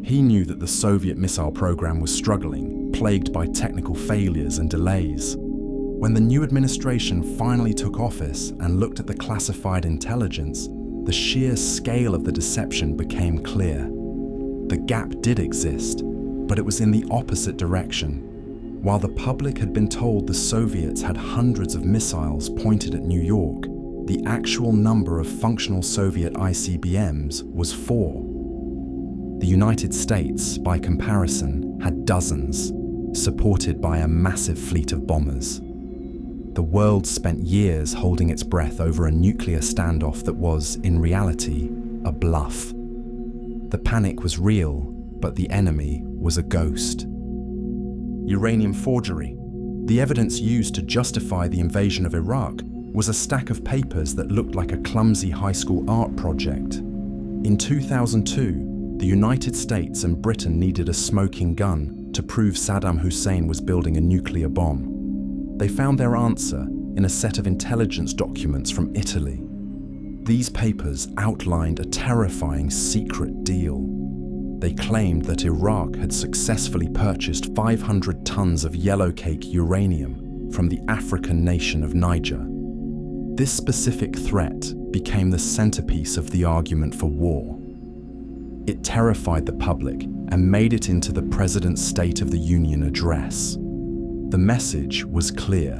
A: He knew that the Soviet missile program was struggling, plagued by technical failures and delays. When the new administration finally took office and looked at the classified intelligence, the sheer scale of the deception became clear. The gap did exist, but it was in the opposite direction. While the public had been told the Soviets had hundreds of missiles pointed at New York, the actual number of functional Soviet ICBMs was 4. The United States, by comparison, had dozens, supported by a massive fleet of bombers. The world spent years holding its breath over a nuclear standoff that was, in reality, a bluff. The panic was real, but the enemy was a ghost. Uranium forgery. The evidence used to justify the invasion of Iraq was a stack of papers that looked like a clumsy high school art project. In 2002, the United States and Britain needed a smoking gun to prove Saddam Hussein was building a nuclear bomb. They found their answer in a set of intelligence documents from Italy. These papers outlined a terrifying secret deal. They claimed that Iraq had successfully purchased 500 tons of yellowcake uranium from the African nation of Niger. This specific threat became the centerpiece of the argument for war. It terrified the public and made it into the President's State of the Union address. The message was clear.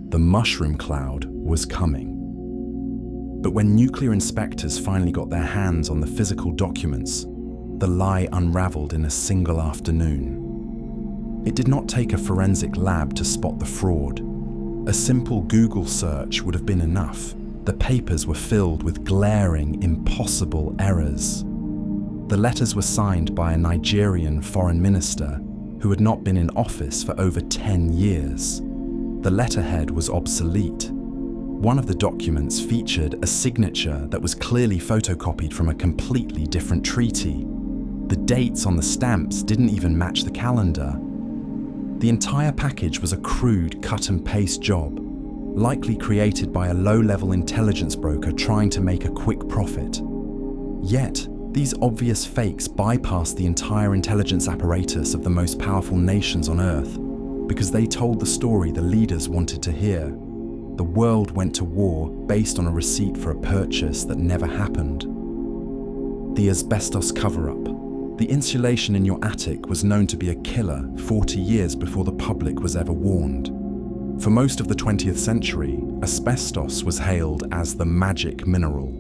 A: The mushroom cloud was coming. But when nuclear inspectors finally got their hands on the physical documents, the lie unraveled in a single afternoon. It did not take a forensic lab to spot the fraud. A simple Google search would have been enough. The papers were filled with glaring, impossible errors. The letters were signed by a Nigerian foreign minister who had not been in office for over 10 years. The letterhead was obsolete. One of the documents featured a signature that was clearly photocopied from a completely different treaty. The dates on the stamps didn't even match the calendar. The entire package was a crude cut-and-paste job, likely created by a low-level intelligence broker trying to make a quick profit. Yet, these obvious fakes bypassed the entire intelligence apparatus of the most powerful nations on Earth because they told the story the leaders wanted to hear. The world went to war based on a receipt for a purchase that never happened. The asbestos cover-up. The insulation in your attic was known to be a killer 40 years before the public was ever warned. For most of the 20th century, asbestos was hailed as the magic mineral.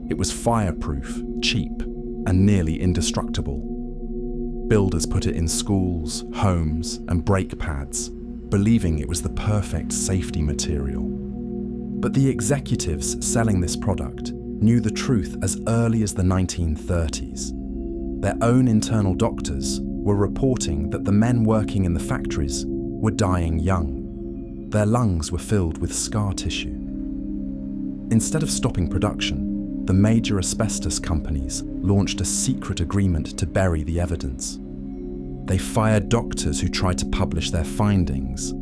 A: It was fireproof, cheap, and nearly indestructible. Builders put it in schools, homes, and brake pads, believing it was the perfect safety material. But the executives selling this product knew the truth as early as the 1930s. Their own internal doctors were reporting that the men working in the factories were dying young. Their lungs were filled with scar tissue. Instead of stopping production, the major asbestos companies launched a secret agreement to bury the evidence. They fired doctors who tried to publish their findings.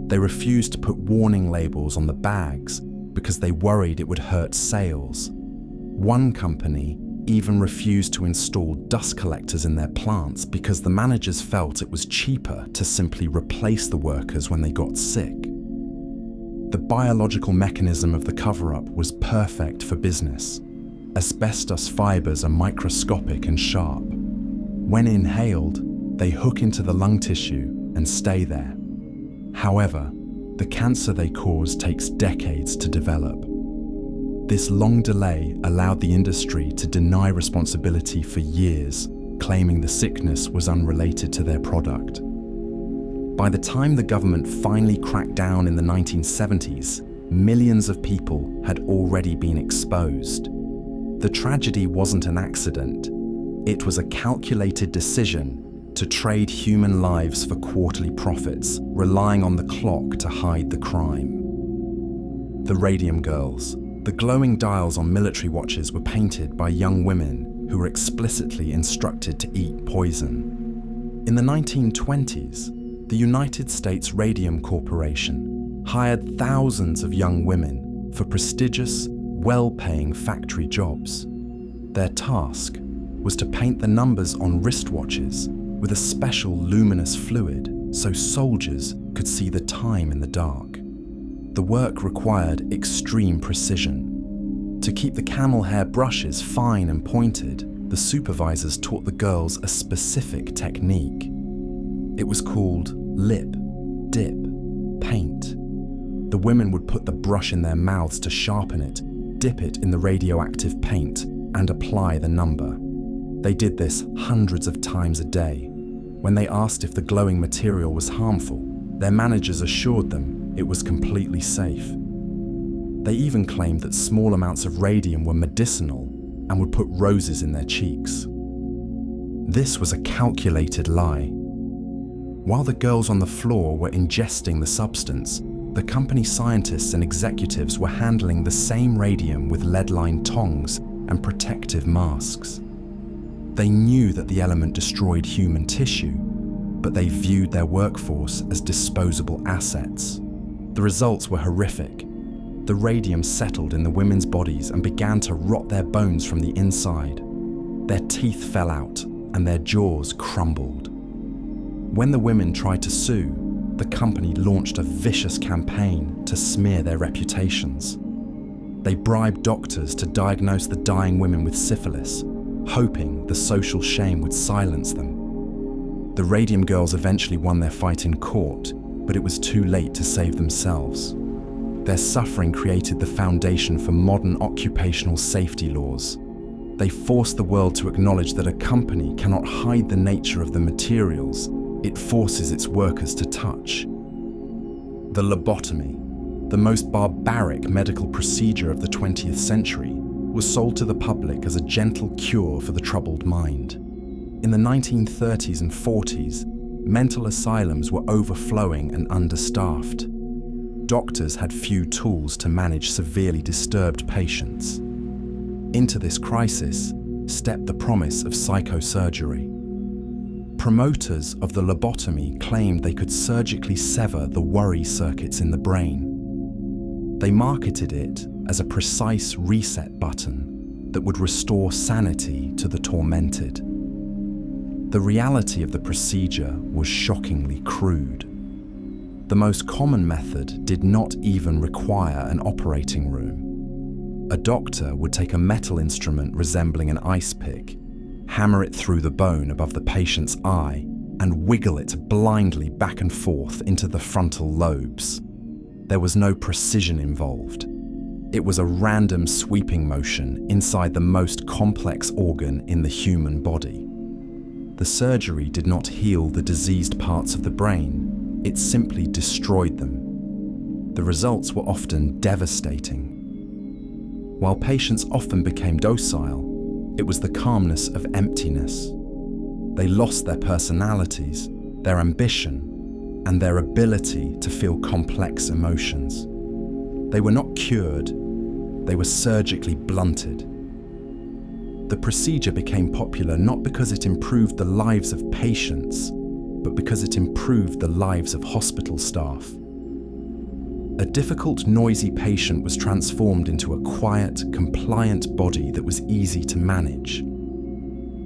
A: They refused to put warning labels on the bags because they worried it would hurt sales. One company even refused to install dust collectors in their plants because the managers felt it was cheaper to simply replace the workers when they got sick. The biological mechanism of the cover-up was perfect for business. Asbestos fibers are microscopic and sharp. When inhaled, they hook into the lung tissue and stay there. However, the cancer they cause takes decades to develop. This long delay allowed the industry to deny responsibility for years, claiming the sickness was unrelated to their product. By the time the government finally cracked down in the 1970s, millions of people had already been exposed. The tragedy wasn't an accident. It was a calculated decision to trade human lives for quarterly profits, relying on the clock to hide the crime. The Radium Girls. The glowing dials on military watches were painted by young women who were explicitly instructed to eat poison. In the 1920s, the United States Radium Corporation hired thousands of young women for prestigious, well-paying factory jobs. Their task was to paint the numbers on wristwatches with a special luminous fluid so soldiers could see the time in the dark. The work required extreme precision. To keep the camel hair brushes fine and pointed, the supervisors taught the girls a specific technique. It was called lip, dip, paint. The women would put the brush in their mouths to sharpen it, dip it in the radioactive paint, and apply the number. They did this hundreds of times a day. When they asked if the glowing material was harmful, their managers assured them it was completely safe. They even claimed that small amounts of radium were medicinal and would put roses in their cheeks. This was a calculated lie. While the girls on the floor were ingesting the substance, the company scientists and executives were handling the same radium with lead-lined tongs and protective masks. They knew that the element destroyed human tissue, but they viewed their workforce as disposable assets. The results were horrific. The radium settled in the women's bodies and began to rot their bones from the inside. Their teeth fell out and their jaws crumbled. When the women tried to sue, the company launched a vicious campaign to smear their reputations. They bribed doctors to diagnose the dying women with syphilis, hoping the social shame would silence them. The Radium Girls eventually won their fight in court, but it was too late to save themselves. Their suffering created the foundation for modern occupational safety laws. They forced the world to acknowledge that a company cannot hide the nature of the materials it forces its workers to touch. The lobotomy, the most barbaric medical procedure of the 20th century, was sold to the public as a gentle cure for the troubled mind. In the 1930s and 40s, mental asylums were overflowing and understaffed. Doctors had few tools to manage severely disturbed patients. Into this crisis stepped the promise of psychosurgery. Promoters of the lobotomy claimed they could surgically sever the worry circuits in the brain. They marketed it as a precise reset button that would restore sanity to the tormented. The reality of the procedure was shockingly crude. The most common method did not even require an operating room. A doctor would take a metal instrument resembling an ice pick, hammer it through the bone above the patient's eye, and wiggle it blindly back and forth into the frontal lobes. There was no precision involved. It was a random sweeping motion inside the most complex organ in the human body. The surgery did not heal the diseased parts of the brain, it simply destroyed them. The results were often devastating. While patients often became docile, it was the calmness of emptiness. They lost their personalities, their ambition, and their ability to feel complex emotions. They were not cured, they were surgically blunted. The procedure became popular not because it improved the lives of patients, but because it improved the lives of hospital staff. A difficult, noisy patient was transformed into a quiet, compliant body that was easy to manage.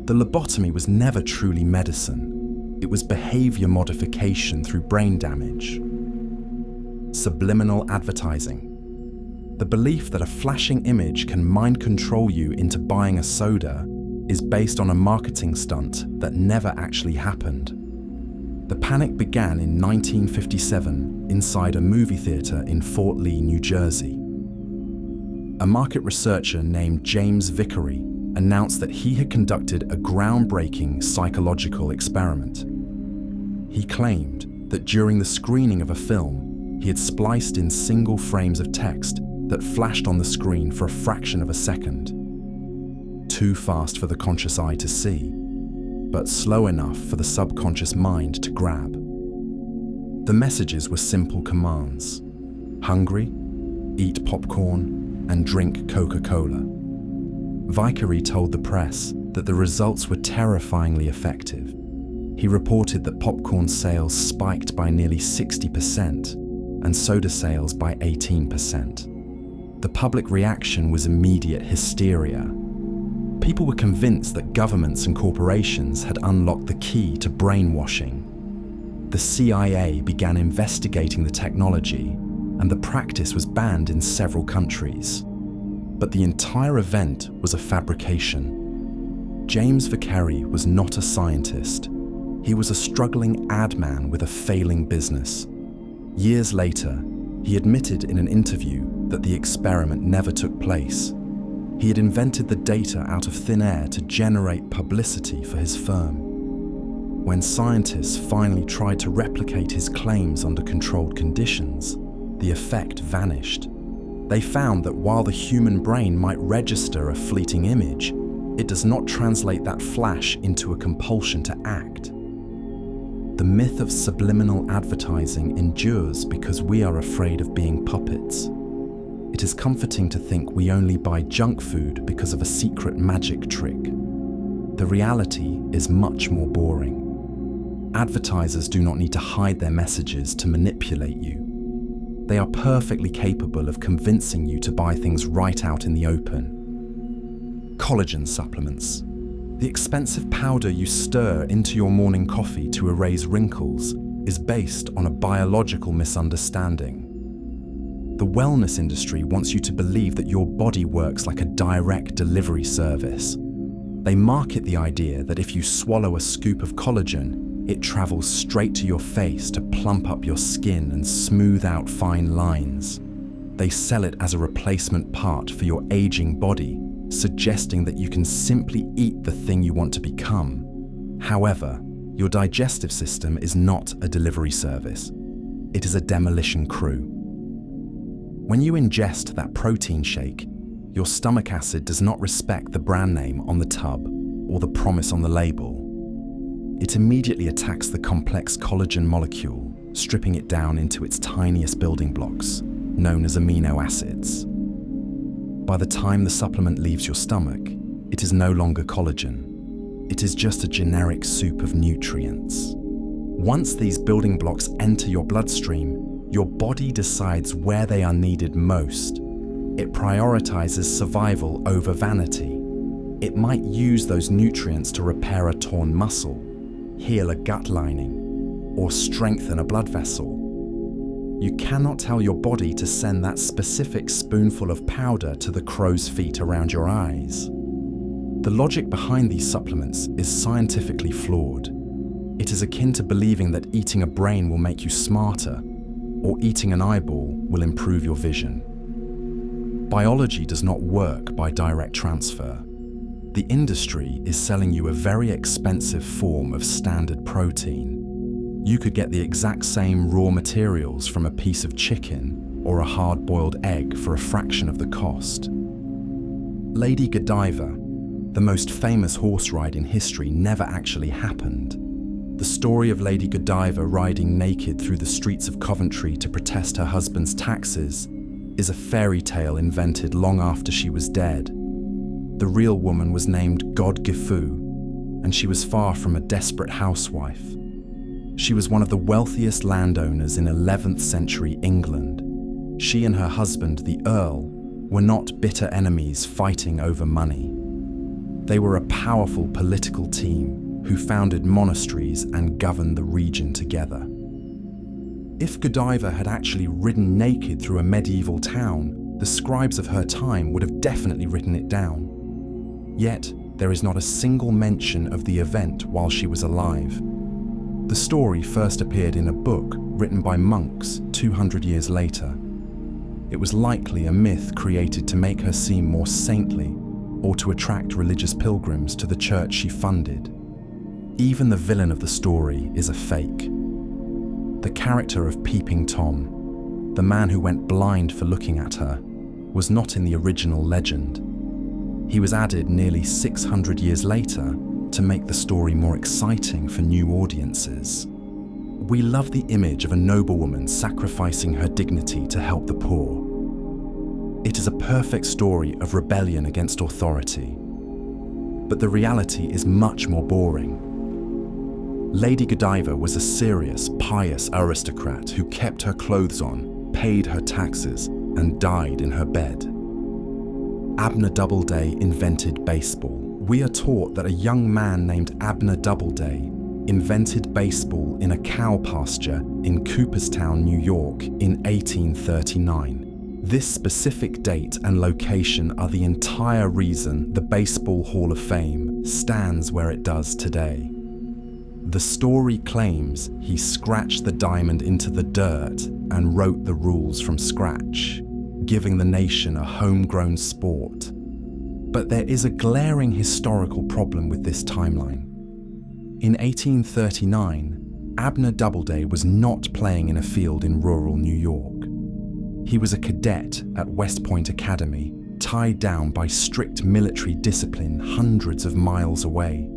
A: The lobotomy was never truly medicine. It was behavior modification through brain damage. Subliminal advertising. The belief that a flashing image can mind control you into buying a soda is based on a marketing stunt that never actually happened. The panic began in 1957 inside a movie theater in Fort Lee, New Jersey. A market researcher named James Vickery announced that he had conducted a groundbreaking psychological experiment. He claimed that during the screening of a film, he had spliced in single frames of text that flashed on the screen for a fraction of a second. Too fast for the conscious eye to see, but slow enough for the subconscious mind to grab. The messages were simple commands: hungry, eat popcorn, and drink Coca-Cola. Vickery told the press that the results were terrifyingly effective. He reported that popcorn sales spiked by nearly 60% and soda sales by 18%. The public reaction was immediate hysteria. People were convinced that governments and corporations had unlocked the key to brainwashing. The CIA began investigating the technology, and the practice was banned in several countries. But the entire event was a fabrication. James Vickery was not a scientist. He was a struggling ad man with a failing business. Years later, he admitted in an interview that the experiment never took place. He had invented the data out of thin air to generate publicity for his firm. When scientists finally tried to replicate his claims under controlled conditions, the effect vanished. They found that while the human brain might register a fleeting image, it does not translate that flash into a compulsion to act. The myth of subliminal advertising endures because we are afraid of being puppets. It is comforting to think we only buy junk food because of a secret magic trick. The reality is much more boring. Advertisers do not need to hide their messages to manipulate you. They are perfectly capable of convincing you to buy things right out in the open. Collagen supplements. The expensive powder you stir into your morning coffee to erase wrinkles is based on a biological misunderstanding. The wellness industry wants you to believe that your body works like a direct delivery service. They market the idea that if you swallow a scoop of collagen, it travels straight to your face to plump up your skin and smooth out fine lines. They sell it as a replacement part for your aging body, suggesting that you can simply eat the thing you want to become. However, your digestive system is not a delivery service. It is a demolition crew. When you ingest that protein shake, your stomach acid does not respect the brand name on the tub or the promise on the label. It immediately attacks the complex collagen molecule, stripping it down into its tiniest building blocks, known as amino acids. By the time the supplement leaves your stomach, it is no longer collagen. It is just a generic soup of nutrients. Once these building blocks enter your bloodstream, your body decides where they are needed most. It prioritizes survival over vanity. It might use those nutrients to repair a torn muscle, heal a gut lining, or strengthen a blood vessel. You cannot tell your body to send that specific spoonful of powder to the crow's feet around your eyes. The logic behind these supplements is scientifically flawed. It is akin to believing that eating a brain will make you smarter, or eating an eyeball will improve your vision. Biology does not work by direct transfer. The industry is selling you a very expensive form of standard protein. You could get the exact same raw materials from a piece of chicken or a hard-boiled egg for a fraction of the cost. Lady Godiva, the most famous horse ride in history, never actually happened. The story of Lady Godiva riding naked through the streets of Coventry to protest her husband's taxes is a fairy tale invented long after she was dead. The real woman was named God Gifu, and she was far from a desperate housewife. She was one of the wealthiest landowners in 11th century England. She and her husband, the Earl, were not bitter enemies fighting over money. They were a powerful political team who founded monasteries and governed the region together. If Godiva had actually ridden naked through a medieval town, the scribes of her time would have definitely written it down. Yet, there is not a single mention of the event while she was alive. The story first appeared in a book written by monks 200 years later. It was likely a myth created to make her seem more saintly or to attract religious pilgrims to the church she funded. Even the villain of the story is a fake. The character of Peeping Tom, the man who went blind for looking at her, was not in the original legend. He was added nearly 600 years later to make the story more exciting for new audiences. We love the image of a noblewoman sacrificing her dignity to help the poor. It is a perfect story of rebellion against authority. But the reality is much more boring. Lady Godiva was a serious, pious aristocrat who kept her clothes on, paid her taxes, and died in her bed. Abner Doubleday invented baseball. We are taught that a young man named Abner Doubleday invented baseball in a cow pasture in Cooperstown, New York in 1839. This specific date and location are the entire reason the Baseball Hall of Fame stands where it does today. The story claims he scratched the diamond into the dirt and wrote the rules from scratch, giving the nation a homegrown sport. But there is a glaring historical problem with this timeline. In 1839, Abner Doubleday was not playing in a field in rural New York. He was a cadet at West Point Academy, tied down by strict military discipline hundreds of miles away.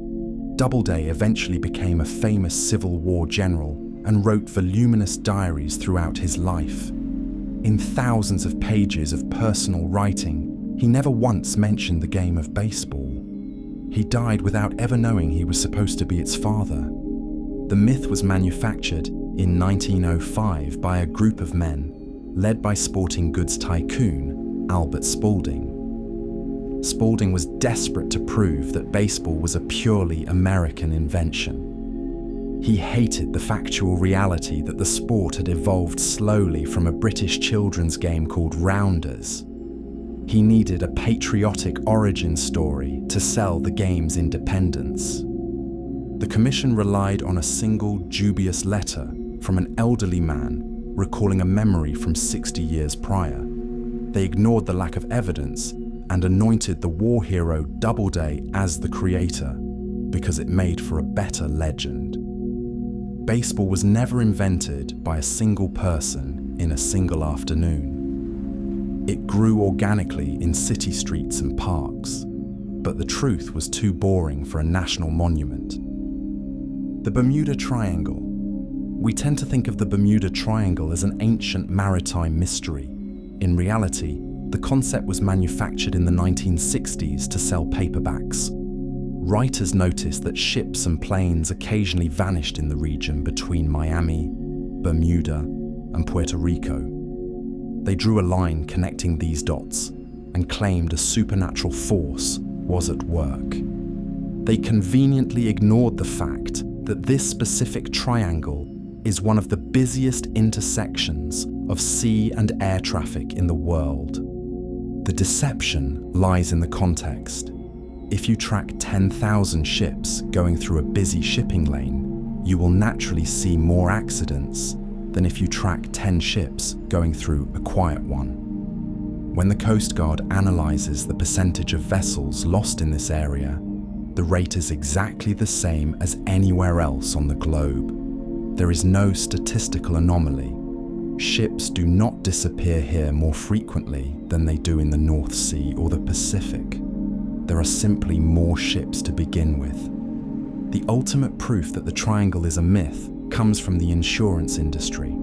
A: Doubleday eventually became a famous Civil War general and wrote voluminous diaries throughout his life. In thousands of pages of personal writing, he never once mentioned the game of baseball. He died without ever knowing he was supposed to be its father. The myth was manufactured in 1905 by a group of men led by sporting goods tycoon Albert Spalding. Spalding was desperate to prove that baseball was a purely American invention. He hated the factual reality that the sport had evolved slowly from a British children's game called Rounders. He needed a patriotic origin story to sell the game's independence. The commission relied on a single dubious letter from an elderly man recalling a memory from 60 years prior. They ignored the lack of evidence and anointed the war hero Doubleday as the creator because it made for a better legend. Baseball was never invented by a single person in a single afternoon. It grew organically in city streets and parks, but the truth was too boring for a national monument. The Bermuda Triangle. We tend to think of the Bermuda Triangle as an ancient maritime mystery. In reality, the concept was manufactured in the 1960s to sell paperbacks. Writers noticed that ships and planes occasionally vanished in the region between Miami, Bermuda, and Puerto Rico. They drew a line connecting these dots and claimed a supernatural force was at work. They conveniently ignored the fact that this specific triangle is one of the busiest intersections of sea and air traffic in the world. The deception lies in the context. If you track 10,000 ships going through a busy shipping lane, you will naturally see more accidents than if you track 10 ships going through a quiet one. When the Coast Guard analyzes the percentage of vessels lost in this area, the rate is exactly the same as anywhere else on the globe. There is no statistical anomaly. Ships do not disappear here more frequently than they do in the North Sea or the Pacific. There are simply more ships to begin with. The ultimate proof that the triangle is a myth comes from the insurance industry.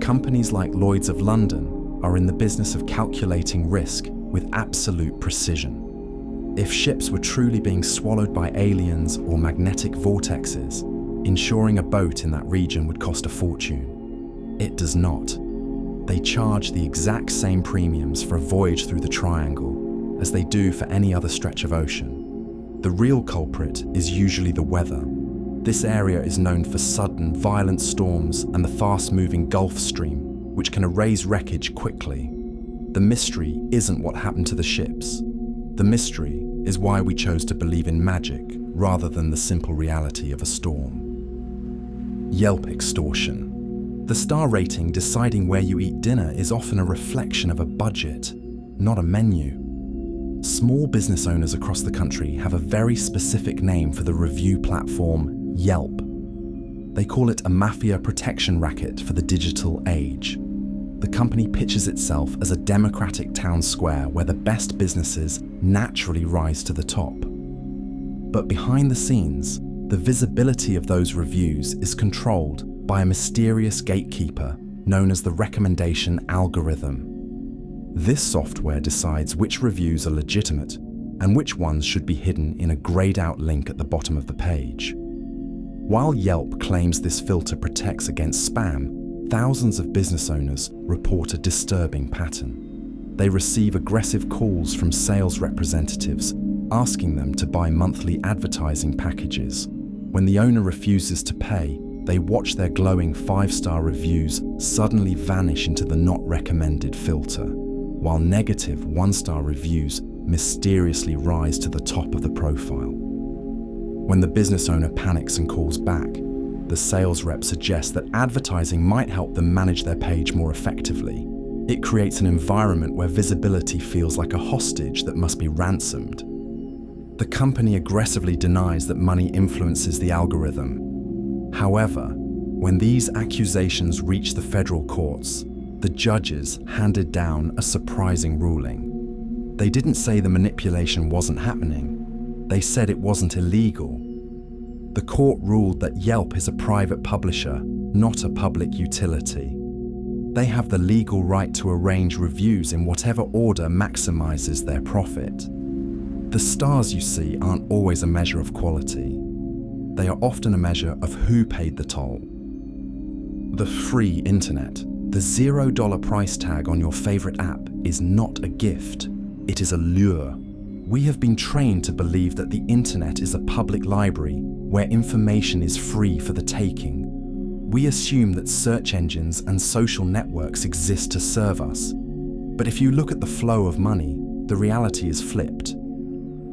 A: Companies like Lloyd's of London are in the business of calculating risk with absolute precision. If ships were truly being swallowed by aliens or magnetic vortexes, Insuring a boat in that region would cost a fortune. It does not. They charge the exact same premiums for a voyage through the Triangle as they do for any other stretch of ocean. The real culprit is usually the weather. This area is known for sudden, violent storms and the fast-moving Gulf Stream, which can erase wreckage quickly. The mystery isn't what happened to the ships. The mystery is why we chose to believe in magic rather than the simple reality of a storm. Yelp extortion. The star rating deciding where you eat dinner is often a reflection of a budget, not a menu. Small business owners across the country have a very specific name for the review platform Yelp. They call it a mafia protection racket for the digital age. The company pitches itself as a democratic town square where the best businesses naturally rise to the top. But behind the scenes, the visibility of those reviews is controlled by a mysterious gatekeeper known as the recommendation algorithm. This software decides which reviews are legitimate and which ones should be hidden in a grayed-out link at the bottom of the page. While Yelp claims this filter protects against spam, thousands of business owners report a disturbing pattern. They receive aggressive calls from sales representatives asking them to buy monthly advertising packages. When the owner refuses to pay, they watch their glowing 5-star reviews suddenly vanish into the not recommended filter, while negative 1-star reviews mysteriously rise to the top of the profile. When the business owner panics and calls back, the sales rep suggests that advertising might help them manage their page more effectively. It creates an environment where visibility feels like a hostage that must be ransomed. The company aggressively denies that money influences the algorithm. However, when these accusations reach the federal courts, the judges handed down a surprising ruling. They didn't say the manipulation wasn't happening. They said it wasn't illegal. The court ruled that Yelp is a private publisher, not a public utility. They have the legal right to arrange reviews in whatever order maximizes their profit. The stars you see aren't always a measure of quality. They are often a measure of who paid the toll. The free internet, the $0 price tag on your favorite app, is not a gift. It is a lure. We have been trained to believe that the internet is a public library where information is free for the taking. We assume that search engines and social networks exist to serve us. But if you look at the flow of money, the reality is flipped.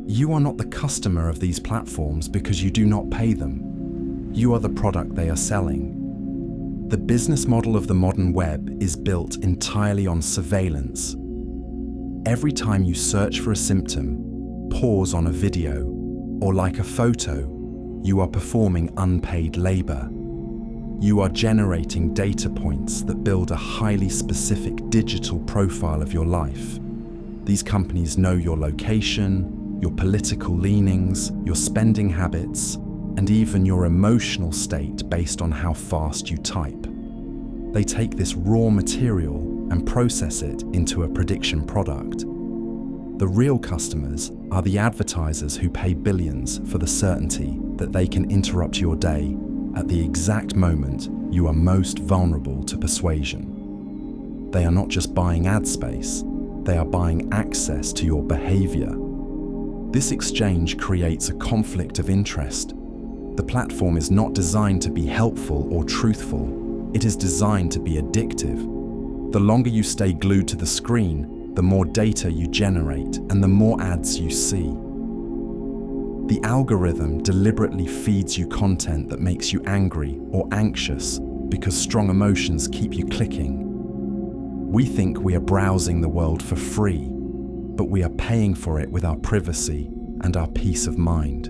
A: You are not the customer of these platforms because you do not pay them. You are the product they are selling. The business model of the modern web is built entirely on surveillance. Every time you search for a symptom, pause on a video, or like a photo, you are performing unpaid labor. You are generating data points that build a highly specific digital profile of your life. These companies know your location, your political leanings, your spending habits, and even your emotional state based on how fast you type. They take this raw material and process it into a prediction product. The real customers are the advertisers who pay billions for the certainty that they can interrupt your day at the exact moment you are most vulnerable to persuasion. They are not just buying ad space, they are buying access to your behavior. This exchange creates a conflict of interest. The platform is not designed to be helpful or truthful. It is designed to be addictive. The longer you stay glued to the screen, the more data you generate and the more ads you see. The algorithm deliberately feeds you content that makes you angry or anxious because strong emotions keep you clicking. We think we are browsing the world for free, but we are paying for it with our privacy and our peace of mind.